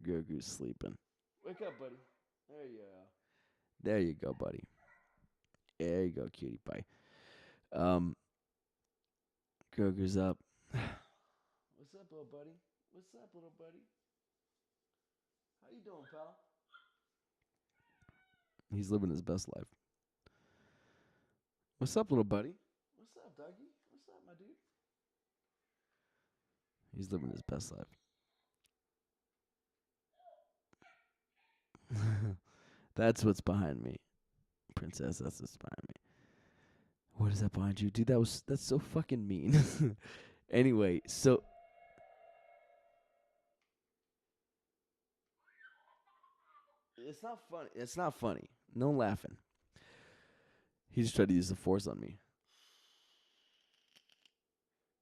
Grogu's sleeping. Wake up, buddy. There you go. There you go, buddy. There you go, cutie pie. Grogu's up. What's up, little buddy? What's up, little buddy? How you doing, pal? He's living his best life. What's up, little buddy? What's up, doggy? What's up, my dude? He's living his best life. That's what's behind me. Princess, that's what's behind me. What is that behind you? Dude, that's so fucking mean. Anyway, so it's not funny. It's not funny. No laughing. He just tried to use the force on me.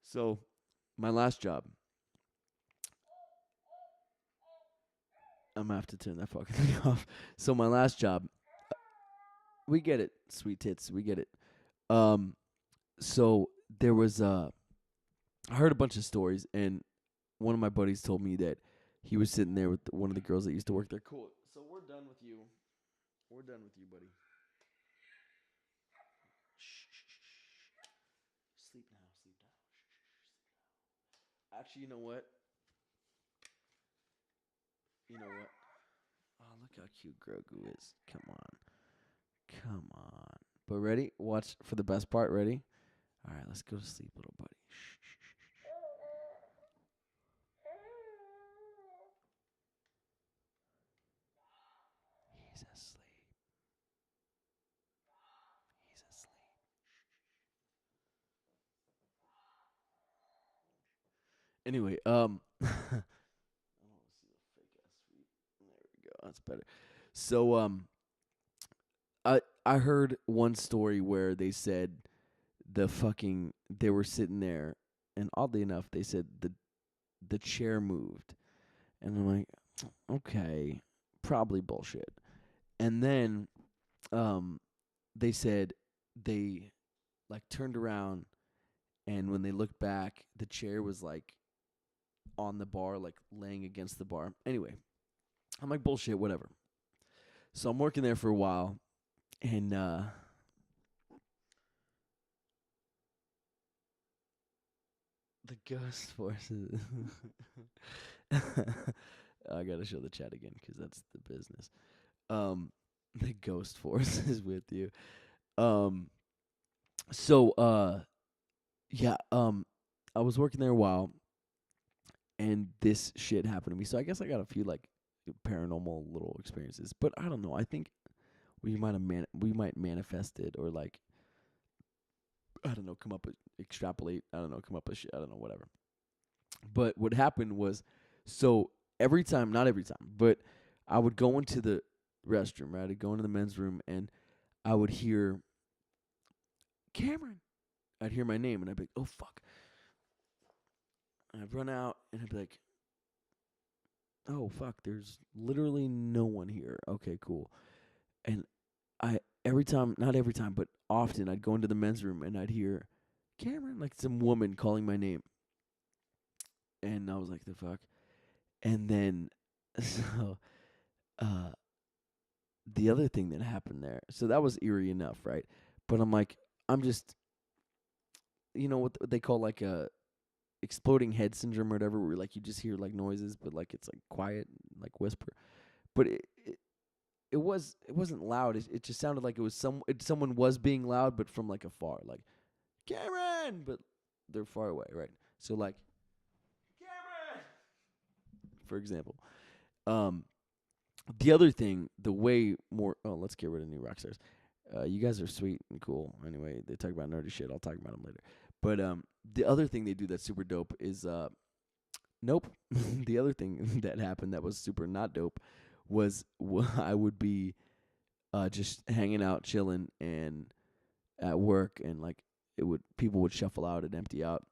So, my last job. I'm gonna have to turn that fucking thing off. So my last job, we get it, sweet tits, we get it. So there was I heard a bunch of stories, and one of my buddies told me that he was sitting there with one of the girls that used to work there. Cool. So we're done with you. We're done with you, buddy. Sleep now. Sleep now. Actually, you know what? You know what? Oh, look how cute Grogu is. Come on. Come on. But ready? Watch for the best part. Ready? All right, let's go to sleep, little buddy. Shh. He's asleep. He's asleep. Anyway, I don't see the fake ass feet. There we go. That's better. So, I heard one story where they said they were sitting there, and oddly enough, they said the chair moved, and I'm like, okay, probably bullshit. And then, they said they like turned around, and when they looked back, the chair was like on the bar, like laying against the bar. Anyway, I'm like, bullshit, whatever. So I'm working there for a while, and the ghost forces. I gotta show the chat again because that's the business. The ghost force is with you. So yeah. I was working there a while, and this shit happened to me. So I guess I got a few like paranormal little experiences, but I don't know. I think we might manifest it, or like, I don't know, come up with extrapolate. I don't know, come up with shit. I don't know, whatever. But what happened was, so every time, not every time, but I would go into the restroom, right? I'd go into the men's room, and I would hear Cameron. I'd hear my name, and I'd be like, oh, fuck. And I'd run out, and I'd be like, oh fuck, there's literally no one here. Okay, cool. And I every time, not every time, but often I'd go into the men's room and I'd hear Cameron, like some woman calling my name. And I was like, the fuck? And then so the other thing that happened there, so that was eerie enough, right? But I'm like, I'm just, you know what they call like a exploding head syndrome or whatever, where like you just hear like noises, but like it's like quiet, like whisper. But it wasn't loud. It just sounded like it was someone was being loud, but from like afar, like Cameron, but they're far away, right? So like Cameron, for example. The other thing, the way more. Oh, let's get rid of new rock stars. You guys are sweet and cool. Anyway, they talk about nerdy shit. I'll talk about them later. But the other thing they do that's super dope is nope. The other thing that happened that was super not dope was I would be just hanging out, chilling, and at work, and like people would shuffle out and empty out,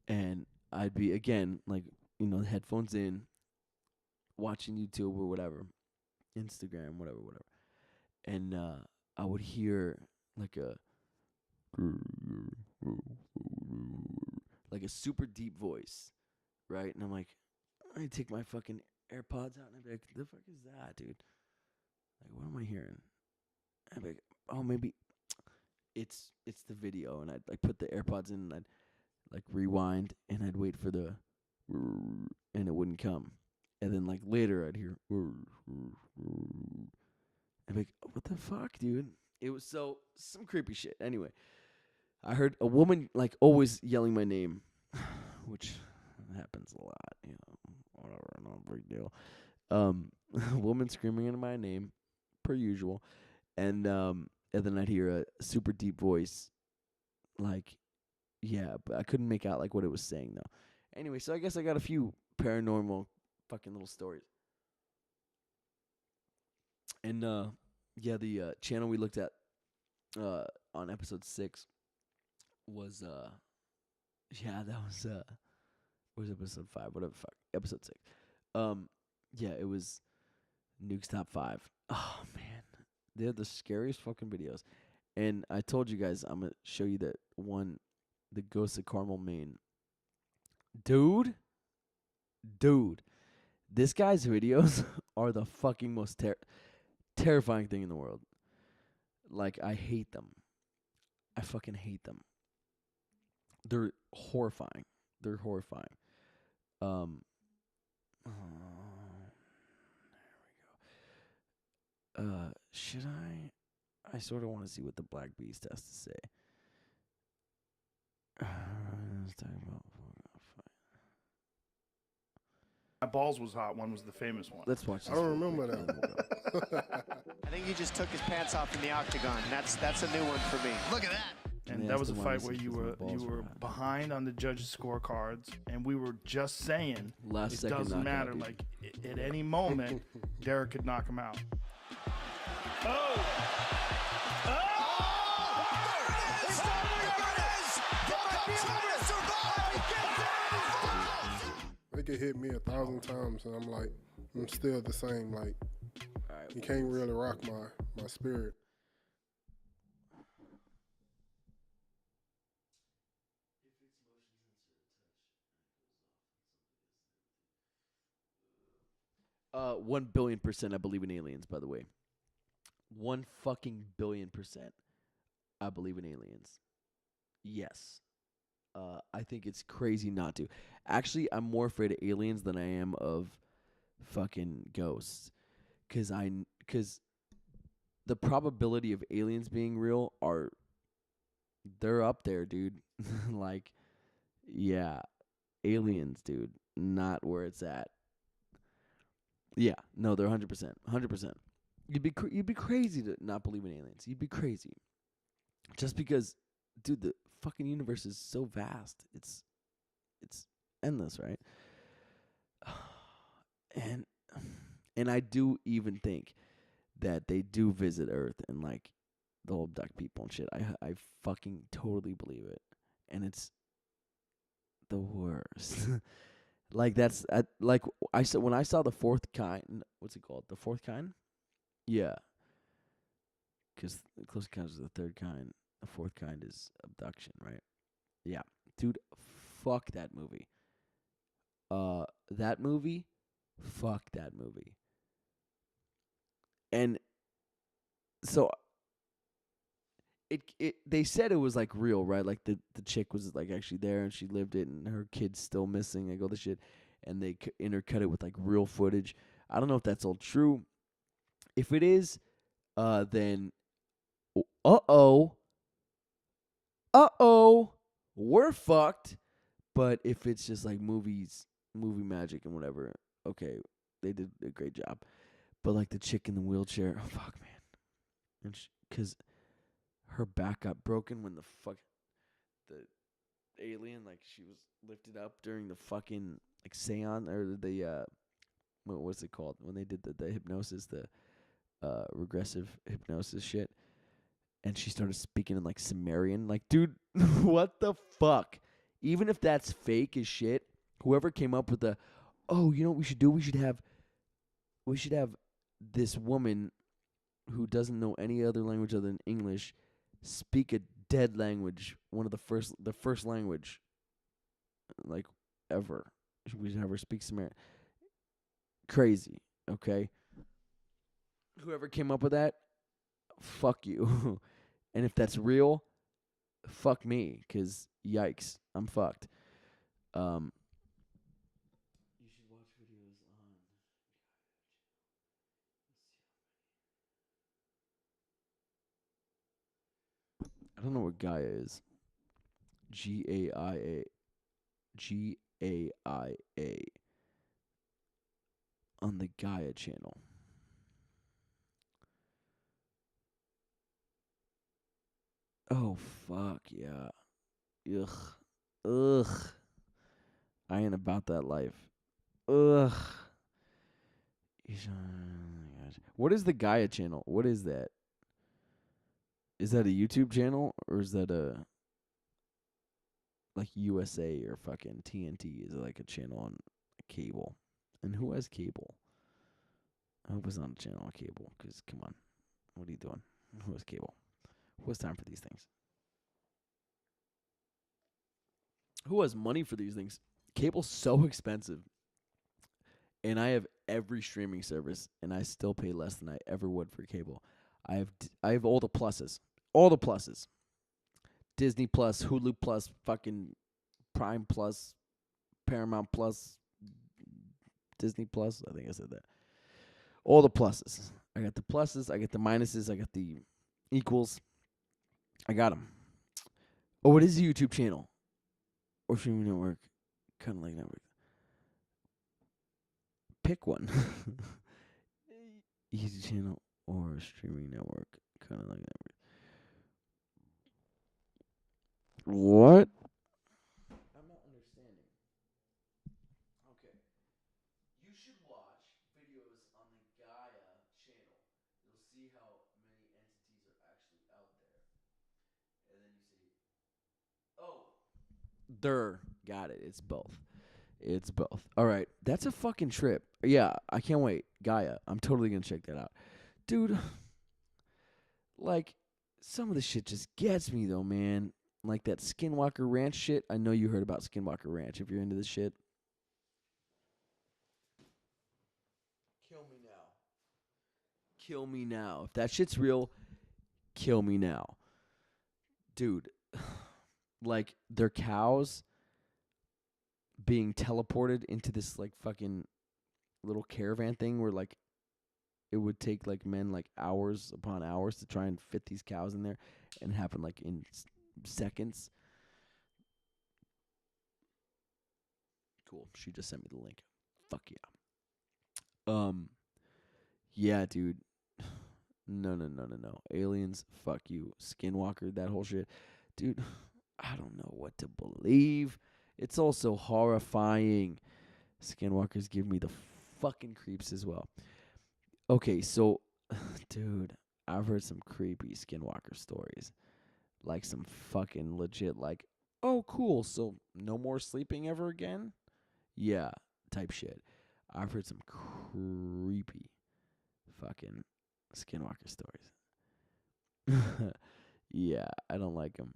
and I'd be again like headphones in, watching YouTube or whatever, Instagram, whatever, and I would hear like a super deep voice, right? And I'm like, I take my fucking AirPods out and I'd be like, the fuck is that, dude? Like, what am I hearing? I'd be like, oh, maybe it's the video, and I'd like put the AirPods in and I'd like rewind and I'd wait for the and it wouldn't come. And then like later I'd hear I'd be like, what the fuck, dude? It was some creepy shit. Anyway, I heard a woman like always yelling my name, which happens a lot, whatever, no big deal. A woman screaming into my name, per usual, and then I'd hear a super deep voice, like, yeah, but I couldn't make out like what it was saying though. Anyway, so I guess I got a few paranormal fucking little stories. And yeah, the channel we looked at on episode 6 was was episode 5, whatever fuck. Episode 6. Yeah, it was Nuke's Top 5. Oh man. They're the scariest fucking videos. And I told you guys I'm gonna show you that one, the Ghost of Carmel, Maine. Dude, this guy's videos are the fucking most terrifying thing in the world. Like, I hate them. I fucking hate them. They're horrifying. There we go. Should I sort of want to see what the Black Beast has to say. Let's talk about. My balls was hot. One was the famous one. Let's watch this. I don't remember that. I think he just took his pants off in the octagon. That's a new one for me. Look at that. And that was a fight where you were behind on the judges' scorecards, and we were just saying Last it second doesn't knockout, matter. dude. Like at any moment, Derek could knock him out. They could hit me 1,000 times, and I'm still the same. Like, you can't really rock my spirit. Uh, 1,000,000,000% I believe in aliens, by the way. 1 fucking billion% I believe in aliens. Yes. I think it's crazy not to. Actually, I'm more afraid of aliens than I am of fucking ghosts. Cause the probability of aliens being real they're up there, dude. Like, yeah, aliens, dude, not where it's at. Yeah, no, they're 100%, 100%. You'd be crazy to not believe in aliens. You'd be crazy, just because, dude, the fucking universe is so vast. It's endless, right? And I do even think that they do visit Earth and like they'll abduct people and shit. I fucking totally believe it, and it's the worst. Like that's like I saw when I saw the fourth kind. What's it called? The fourth kind? Yeah. Because the close encounters of the third kind. The fourth kind is abduction, right? Yeah, dude, fuck that movie. That movie, fuck that movie. And so it they said it was like real, right? Like the chick was like actually there and she lived it, and her kid's still missing, like all the shit, and they intercut it with like real footage. I don't know if that's all true. If it is, then uh-oh, we're fucked. But if it's just like movie magic and whatever, okay, they did a great job. But like the chick in the wheelchair, oh fuck, man, and because her back got broken when the alien, like she was lifted up during the fucking like seance or the what's it called when they did the hypnosis, the regressive hypnosis shit, and she started speaking in like Sumerian. Like, dude, what the fuck? Even if that's fake as shit, whoever came up with the, oh, you know what we should do? We should have this woman who doesn't know any other language other than English speak a dead language, one of the first language, like ever. We should have her speak Sumerian. Crazy, okay? Whoever came up with that, fuck you. And if that's real, fuck me, 'cause yikes, I'm fucked. You should watch videos on. I don't know what Gaia is. Gaia. Gaia. On the Gaia channel. Oh, fuck, yeah. Ugh. I ain't about that life. Ugh. What is the Gaia channel? What is that? Is that a YouTube channel or is that a like USA or fucking TNT? Is it like a channel on cable? And who has cable? I hope it's not a channel on cable, because come on. What are you doing? Who has cable? Who has time for these things? Who has money for these things? Cable's so expensive. And I have every streaming service, and I still pay less than I ever would for cable. I have all the pluses. All the pluses. Disney Plus, Hulu Plus, fucking Prime Plus, Paramount Plus, Disney Plus. I think I said that. All the pluses. I got the pluses. I got the minuses. I got the equals. I got them. Oh, what is a YouTube channel? Or streaming network? Kind of like network. Pick one. Easy channel or streaming network. Kind of like network. What? I'm not understanding. Okay. You should watch videos on the Gaia channel. You'll see how many entities are actually out there. And then you say, oh, got it. It's both. It's both. All right. That's a fucking trip. Yeah, I can't wait. Gaia. I'm totally going to check that out. Dude, like, some of the shit just gets me, though, man. Like that Skinwalker Ranch shit. I know you heard about Skinwalker Ranch if you're into this shit. Kill me now. Kill me now. If that shit's real, kill me now. Dude, like, their cows being teleported into this, like, fucking little caravan thing where, like, it would take, like, men, like, hours upon hours to try and fit these cows in there, and it happened, like, in seconds. Cool. She just sent me the link. Fuck yeah. Yeah, dude. No. Aliens, fuck you. Skinwalker, that whole shit. Dude, I don't know what to believe. It's also horrifying. Skinwalkers give me the fucking creeps as well. Okay, so, dude, I've heard some creepy Skinwalker stories. Like some fucking legit, like, oh, cool, so no more sleeping ever again? Yeah, type shit. I've heard some creepy fucking skinwalker stories. Yeah, I don't like them.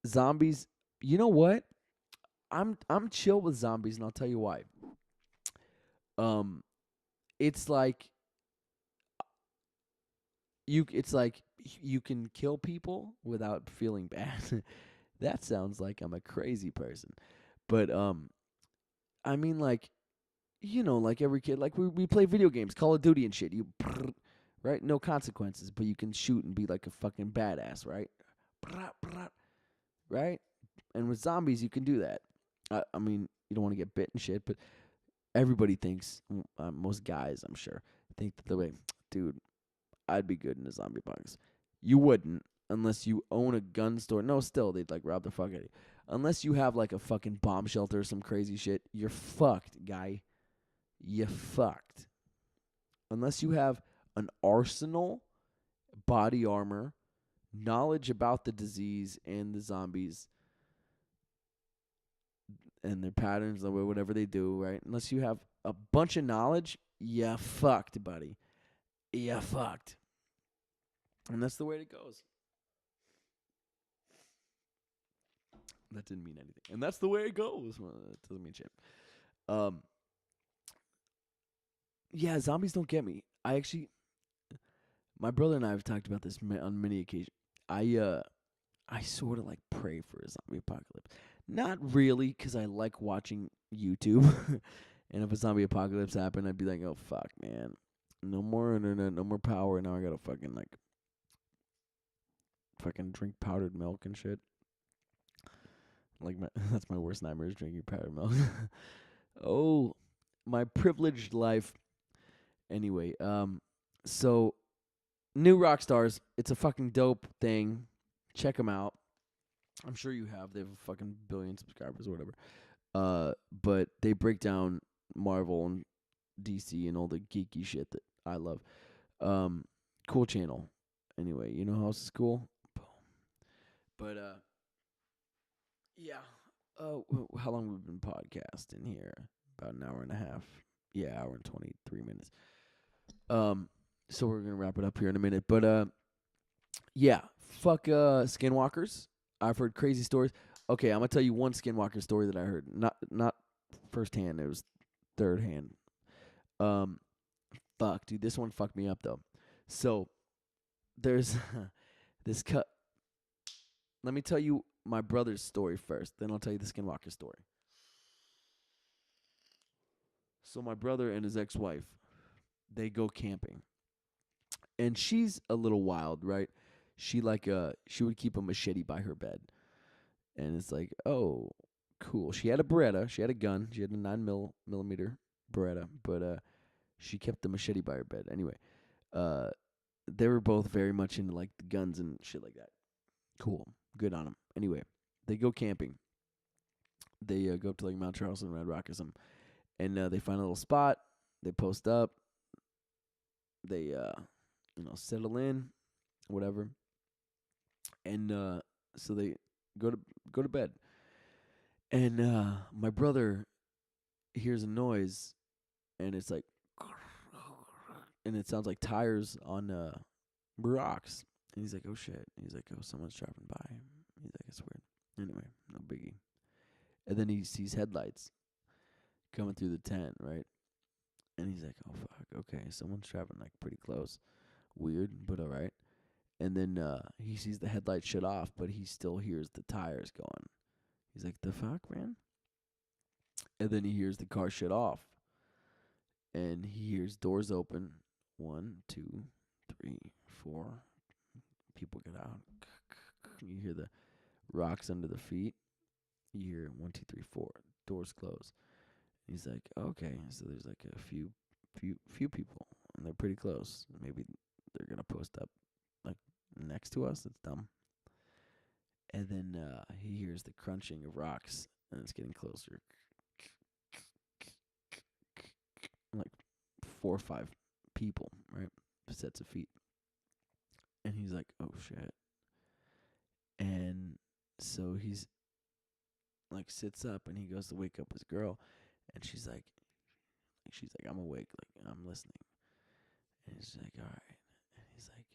Zombies, you know what? I'm chill with zombies, and I'll tell you why. It's like you can kill people without feeling bad. That sounds like I'm a crazy person. But I mean, like, like every kid, like we play video games, Call of Duty and shit. Right? No consequences, but you can shoot and be like a fucking badass, right? Right? And with zombies, you can do that. I mean, you don't want to get bit and shit, but everybody thinks, most guys, I'm sure, think that the way, dude, I'd be good in a zombie apocalypse. You wouldn't unless you own a gun store. No, still, they'd like rob the fuck out of you. Unless you have like a fucking bomb shelter or some crazy shit, you're fucked, guy. You fucked. Unless you have an arsenal, body armor, knowledge about the disease and the zombies and their patterns, or whatever they do, right? Unless you have a bunch of knowledge, you fucked, buddy. You fucked. And that's the way it goes. That didn't mean anything. And that's the way it goes. Well, that doesn't mean shit. Yeah, zombies don't get me. My brother and I have talked about this on many occasions. I sort of like pray for a zombie apocalypse. Not really, because I like watching YouTube. And if a zombie apocalypse happened, I'd be like, oh, fuck, man. No more internet, no more power. Now I gotta fucking drink powdered milk and shit. That's my worst nightmare, is drinking powdered milk. Oh, my privileged life. Anyway, so new rock stars. It's a fucking dope thing. Check them out. I'm sure you have. They have a fucking billion subscribers or whatever. But they break down Marvel and DC and all the geeky shit that I love. Cool channel. Anyway, you know how else is cool? But yeah. How long have we been podcasting here? About an hour and a half. Yeah, hour and 23 minutes. So we're gonna wrap it up here in a minute. But yeah, fuck skinwalkers. I've heard crazy stories. Okay, I'm gonna tell you one skinwalker story that I heard. Not firsthand, it was third hand. Fuck, dude, this one fucked me up though. So there's this cut. Let me tell you my brother's story first, then I'll tell you the skinwalker story. So my brother and his ex-wife, they go camping. And she's a little wild, right? She would keep a machete by her bed. And it's like, oh, cool. She had a Beretta. She had a gun. She had a 9mm Beretta. But she kept the machete by her bed. Anyway, they were both very much into like the guns and shit like that. Cool. Good on them. Anyway, they go camping. They go up to like Mount Charleston, Red Rock or something. And they find a little spot. They post up. They, settle in, whatever. And so they go to bed. And my brother hears a noise, and it's like, and it sounds like tires on rocks. And he's like, oh shit. He's like, oh, someone's driving by. He's like, it's weird. Anyway, no biggie. And then he sees headlights coming through the tent, right? And he's like, oh fuck, okay, someone's driving like pretty close. Weird, but all right. And then he sees the headlights shut off, but he still hears the tires going. He's like, the fuck, man? And then he hears the car shut off. And he hears doors open. 1, 2, 3, 4. People get out. You hear the rocks under the feet. You hear 1, 2, 3, 4. Doors close. He's like, okay, so there's like a few people, and they're pretty close. Maybe they're gonna post up like next to us. It's dumb. And then he hears the crunching of rocks, and it's getting closer. Like 4 or 5 people, right? Sets of feet. And he's like, oh shit. And so he's like sits up, and he goes to wake up his girl, And she's like, I'm awake, like I'm listening. And he's like, all right. And he's like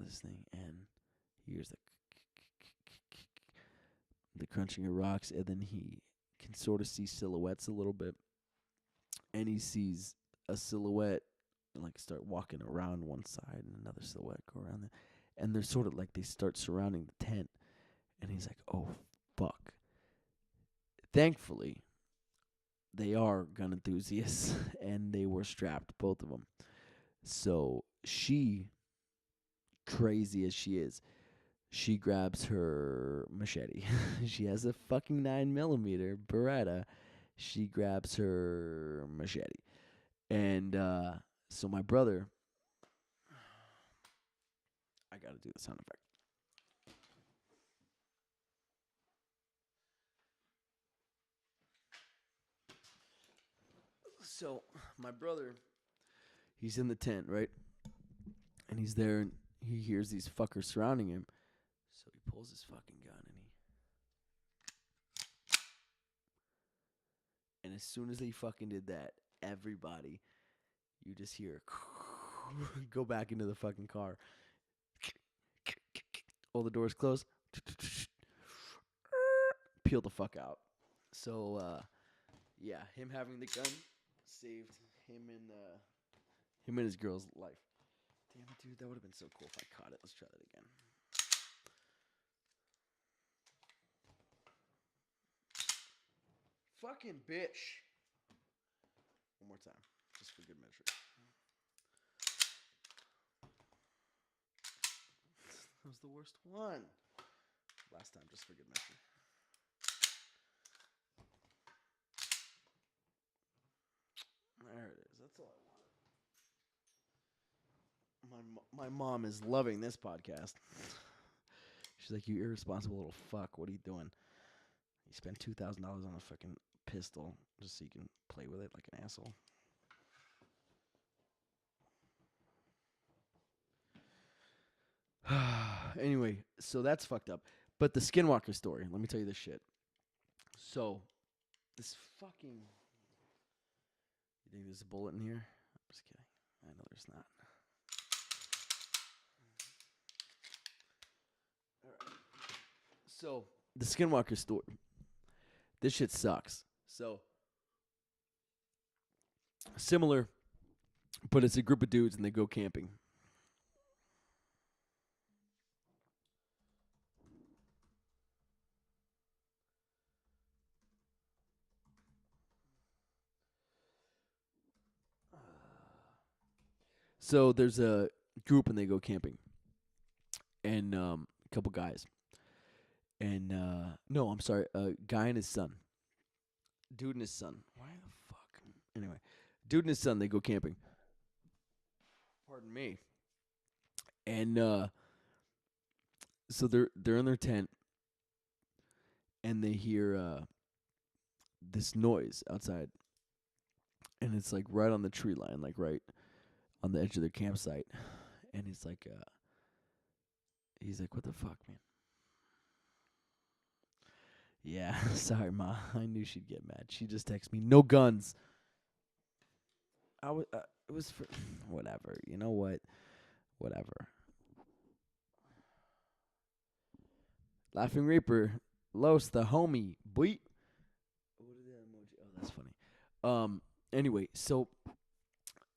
listening, and he hears the crunching of rocks, and then he can sort of see silhouettes a little bit. And he sees a silhouette like start walking around one side, and another silhouette go around there. And they're sort of like they start surrounding the tent. And he's like, oh, fuck. Thankfully, they are gun enthusiasts, and they were strapped, both of them. So she, crazy as she is, she grabs her machete. She has a fucking 9mm Beretta. She grabs her machete. And so my brother, I got to do the sound effect. So my brother, he's in the tent, right? And he's there, and he hears these fuckers surrounding him. So he pulls his fucking gun, and as soon as he fucking did that, everybody, you just hear go back into the fucking car. All the doors close. Peel the fuck out. So yeah, him having the gun saved him and his girl's life. Damn it, dude, that would have been so cool if I caught it. Let's try that again. Fucking bitch. One more time, just for good measure. That was the worst one. Last time, just for good measure. There it is. That's all I wanted. My mom is loving this podcast. She's like, you irresponsible little fuck. What are you doing? You spent $2,000 on a fucking pistol just so you can play with it like an asshole. Anyway, so that's fucked up. But the Skinwalker story, let me tell you this shit. So, this fucking... You think there's a bullet in here? I'm just kidding. I know there's not. Alright. So, the Skinwalker story. This shit sucks. So, similar, but it's a group of dudes and they go camping. So there's a group and they go camping, and a couple guys, and no, I'm sorry, a guy and his son, dude and his son. Why the fuck? Anyway, dude and his son, they go camping. Pardon me. And so they're in their tent, and they hear this noise outside, and it's like right on the tree line, like right on the edge of their campsite. And he's like, what the fuck, man? Yeah, sorry, Ma. I knew she'd get mad. She just texted me, no guns. It was for whatever. You know what? Whatever. Laughing Reaper, Los the homie, boy. What is that emoji? Oh, that's funny. Anyway, so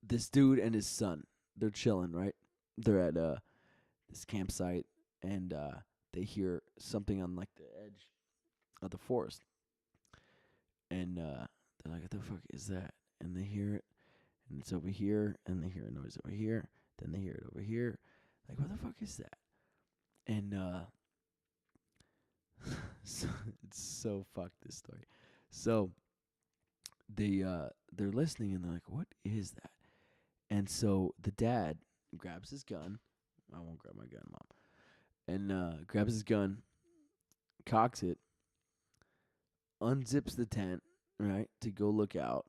this dude and his son, they're chilling, right? They're at this campsite, and they hear something on like the edge of the forest, and they're like, "What the fuck is that?" And they hear it, and it's over here, and they hear a noise over here. Then they hear it over here. Like, what the fuck is that? And so, it's so fucked, this story. So they're listening, and they're like, "What is that?" And so the dad grabs his gun. I won't grab my gun, Mom. And grabs his gun, cocks it, unzips the tent, right, to go look out.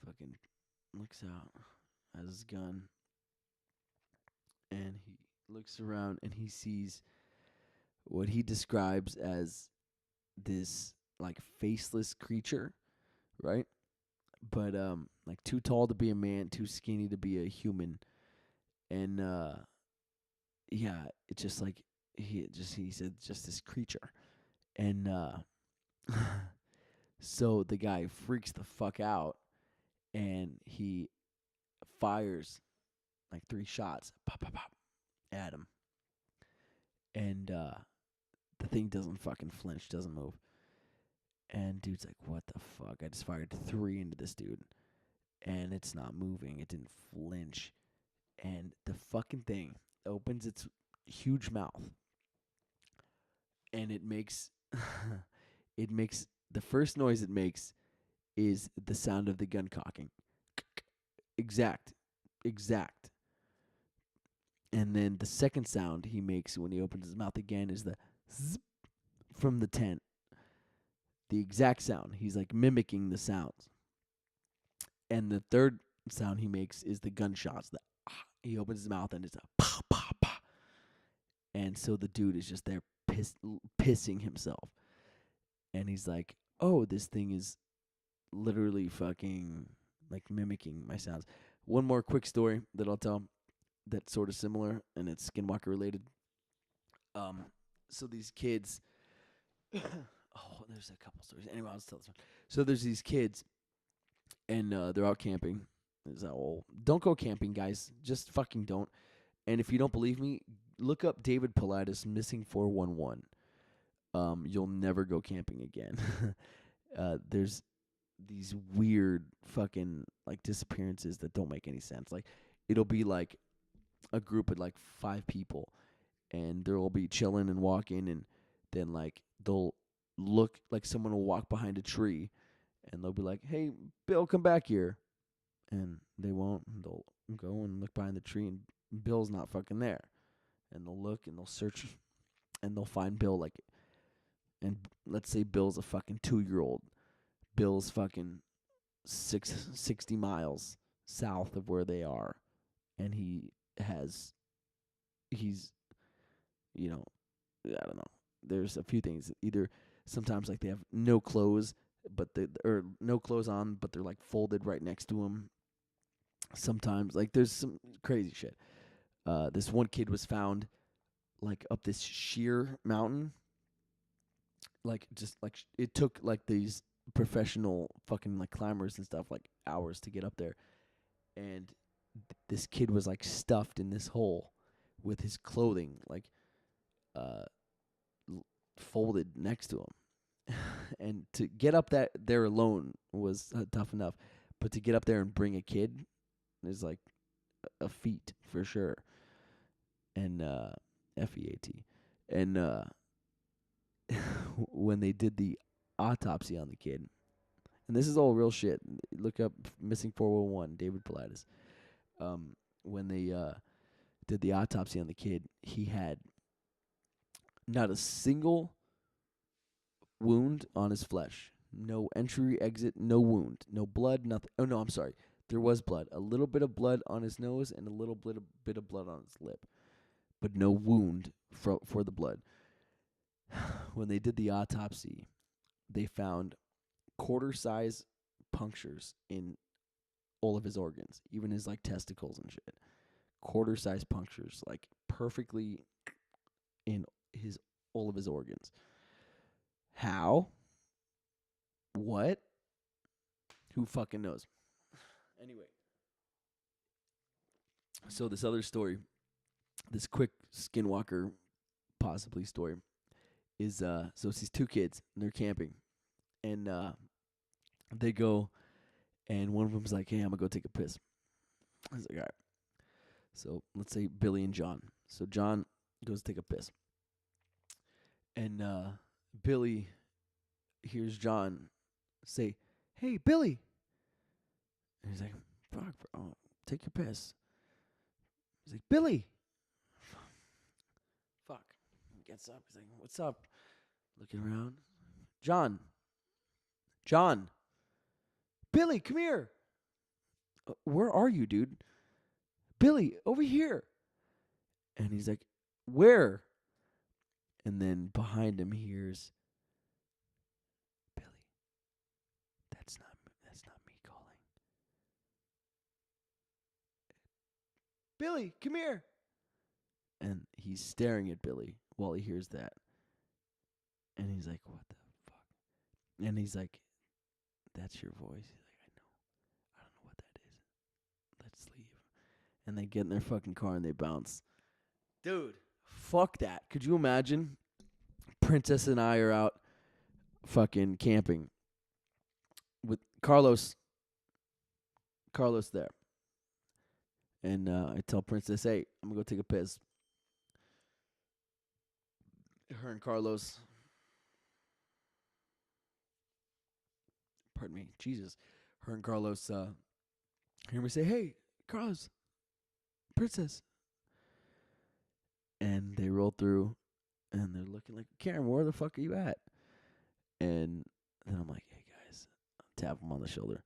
Fucking looks out, has his gun, and he looks around, and he sees what he describes as this, like, faceless creature, right? but like too tall to be a man, too skinny to be a human, and yeah, it's just like he said just this creature, and so the guy freaks the fuck out, and he fires like 3 shots, pop, pop, pop, at him, and the thing doesn't fucking flinch, doesn't move. And dude's like, what the fuck? I just fired 3 into this dude. And it's not moving. It didn't flinch. And the fucking thing opens its huge mouth. And it makes the first noise it makes is the sound of the gun cocking. Exact. And then the second sound he makes when he opens his mouth again is the zip from the tent. The exact sound. He's like mimicking the sounds. And the third sound he makes is the gunshots. He opens his mouth and it's a pa pa pa. And so the dude is just there pissing himself. And he's like, oh, this thing is literally fucking like mimicking my sounds. One more quick story that I'll tell that's sort of similar, and it's Skinwalker related. So these kids... Oh, there's a couple stories. Anyway, I'll just tell this one. So there's these kids, and they're out camping. Don't go camping, guys. Just fucking don't. And if you don't believe me, look up David Pilatus missing 411. You'll never go camping again. There's these weird fucking like disappearances that don't make any sense. Like it'll be like a group of like 5 people, and they'll be chilling and walking, and then like they'll look like someone will walk behind a tree, and they'll be like, hey, Bill, come back here. And they won't. And they'll go and look behind the tree, and Bill's not fucking there. And they'll look, and they'll search, and they'll find Bill, like, and let's say Bill's a fucking 2-year-old. Bill's fucking 60 miles south of where they are. And he's, you know, I don't know. There's a few things. Either sometimes like they have no clothes, or no clothes on, but they're like folded right next to them. Sometimes like there's some crazy shit. This one kid was found like up this sheer mountain. Like just like it took like these professional fucking like climbers and stuff like hours to get up there, and this kid was like stuffed in this hole with his clothing like folded next to him. And to get up there alone was tough enough, but to get up there and bring a kid is like a feat for sure. And FEAT. And when they did the autopsy on the kid, and this is all real shit. Look up Missing 411, David Pilatus. When they did the autopsy on the kid, he had not a single wound on his flesh. No entry, exit, no wound. No blood, nothing. Oh, no, I'm sorry. There was blood. A little bit of blood on his nose and a little bit of blood on his lip. But no wound for the blood. When they did the autopsy, they found quarter-size punctures in all of his organs, even his like testicles and shit. Quarter-size punctures, like perfectly in all of his organs. How? What? Who fucking knows? Anyway. So this other story, this quick Skinwalker possibly story, is so it's these 2 kids, and they're camping. And they go, and one of them's like, hey, I'm gonna go take a piss. I was like, all right. So let's say Billy and John. So John goes to take a piss. And Billy hears John say, hey, Billy. And he's like, fuck, bro, take your piss. He's like, Billy. Fuck. He gets up. He's like, what's up? Looking around. John. Billy, come here. Where are you, dude? Billy, over here. And he's like, where? And then behind him he hears, Billy, that's not me calling. Billy, come here. And he's staring at Billy while he hears that. And he's like, what the fuck? And he's like, that's your voice. He's like, I know. I don't know what that is. Let's leave. And they get in their fucking car and they bounce. Dude, fuck that. Could you imagine? Princess and I are out fucking camping with Carlos there. And I tell Princess, hey, I'm going to go take a piss. Her and Carlos, pardon me, Jesus. Her and Carlos hear me say, hey, Carlos, Princess. And they roll through, and they're looking like, Karen, where the fuck are you at? And then I'm like, hey, guys, tap them on the shoulder.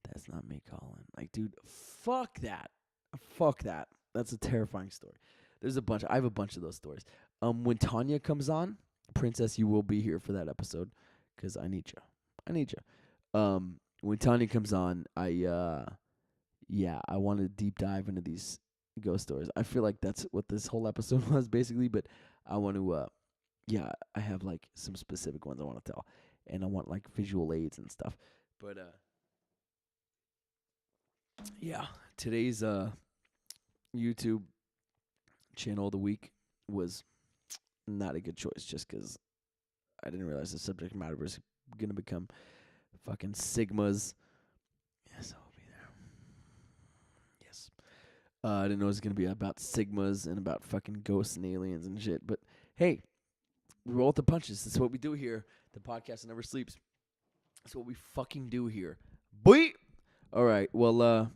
That's not me calling. Like, dude, fuck that. Fuck that. That's a terrifying story. I have a bunch of those stories. When Tanya comes on, Princess, you will be here for that episode because I need you. When Tanya comes on, I want to deep dive into these ghost stories. I feel like that's what this whole episode was basically, but I want to, I have like some specific ones I want to tell, and I want like visual aids and stuff. But today's YouTube channel of the week was not a good choice just because I didn't realize the subject matter was going to become fucking Sigmas. Yes, I'll be there. Yes. I didn't know it was going to be about Sigmas and about fucking ghosts and aliens and shit. But hey, we roll with the punches. That's what we do here. The podcast never sleeps. That's what we fucking do here. Boy! All right. Well,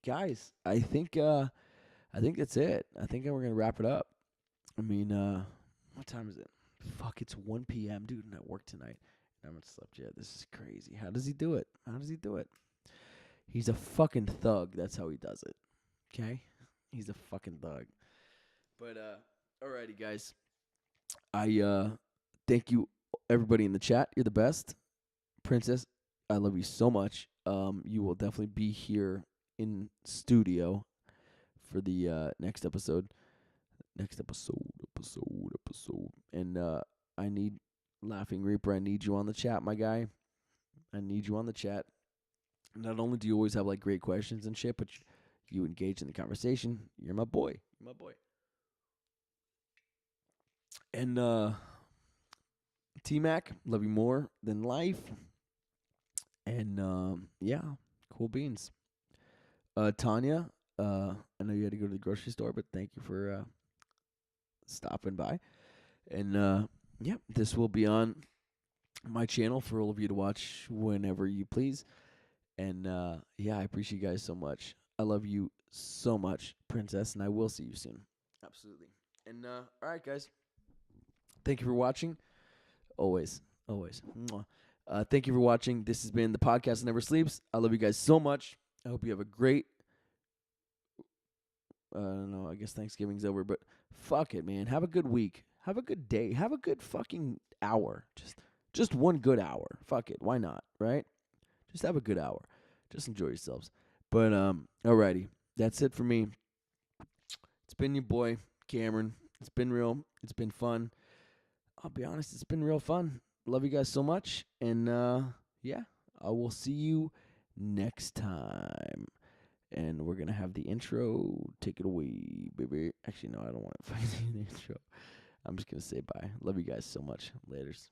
guys, I think that's it. I think we're going to wrap it up. I mean, what time is it? Fuck, it's 1 p.m. Dude, I'm at work tonight. I haven't slept yet. This is crazy. How does he do it? He's a fucking thug. That's how he does it. Okay? He's a fucking thug. But, alrighty, guys. I thank you, everybody in the chat. You're the best. Princess, I love you so much. You will definitely be here in studio for the next episode. And I need Laughing Reaper. I need you on the chat, my guy. I need you on the chat. Not only do you always have like great questions and shit, but you engage in the conversation. You're my boy. And T-Mac, love you more than life. And cool beans. Tanya, I know you had to go to the grocery store, but thank you for stopping by. And this will be on my channel for all of you to watch whenever you please. And I appreciate you guys so much. I love you so much, Princess, and I will see you soon. Absolutely. And all right, guys. Thank you for watching. Always. Mwah. Thank you for watching. This has been the podcast Never Sleeps. I love you guys so much. I hope you have a great I don't know, I guess Thanksgiving's over, but fuck it, man. Have a good week. Have a good day. Have a good fucking hour. Just one good hour. Fuck it. Why not, right? Just have a good hour. Just enjoy yourselves. But alrighty. That's it for me. It's been your boy, Cameron. It's been real. It's been fun. I'll be honest, it's been real fun. Love you guys so much. And I will see you next time. And we're going to have the intro. Take it away, baby. Actually, no, I don't want to find the intro. I'm just going to say bye. Love you guys so much. Laters.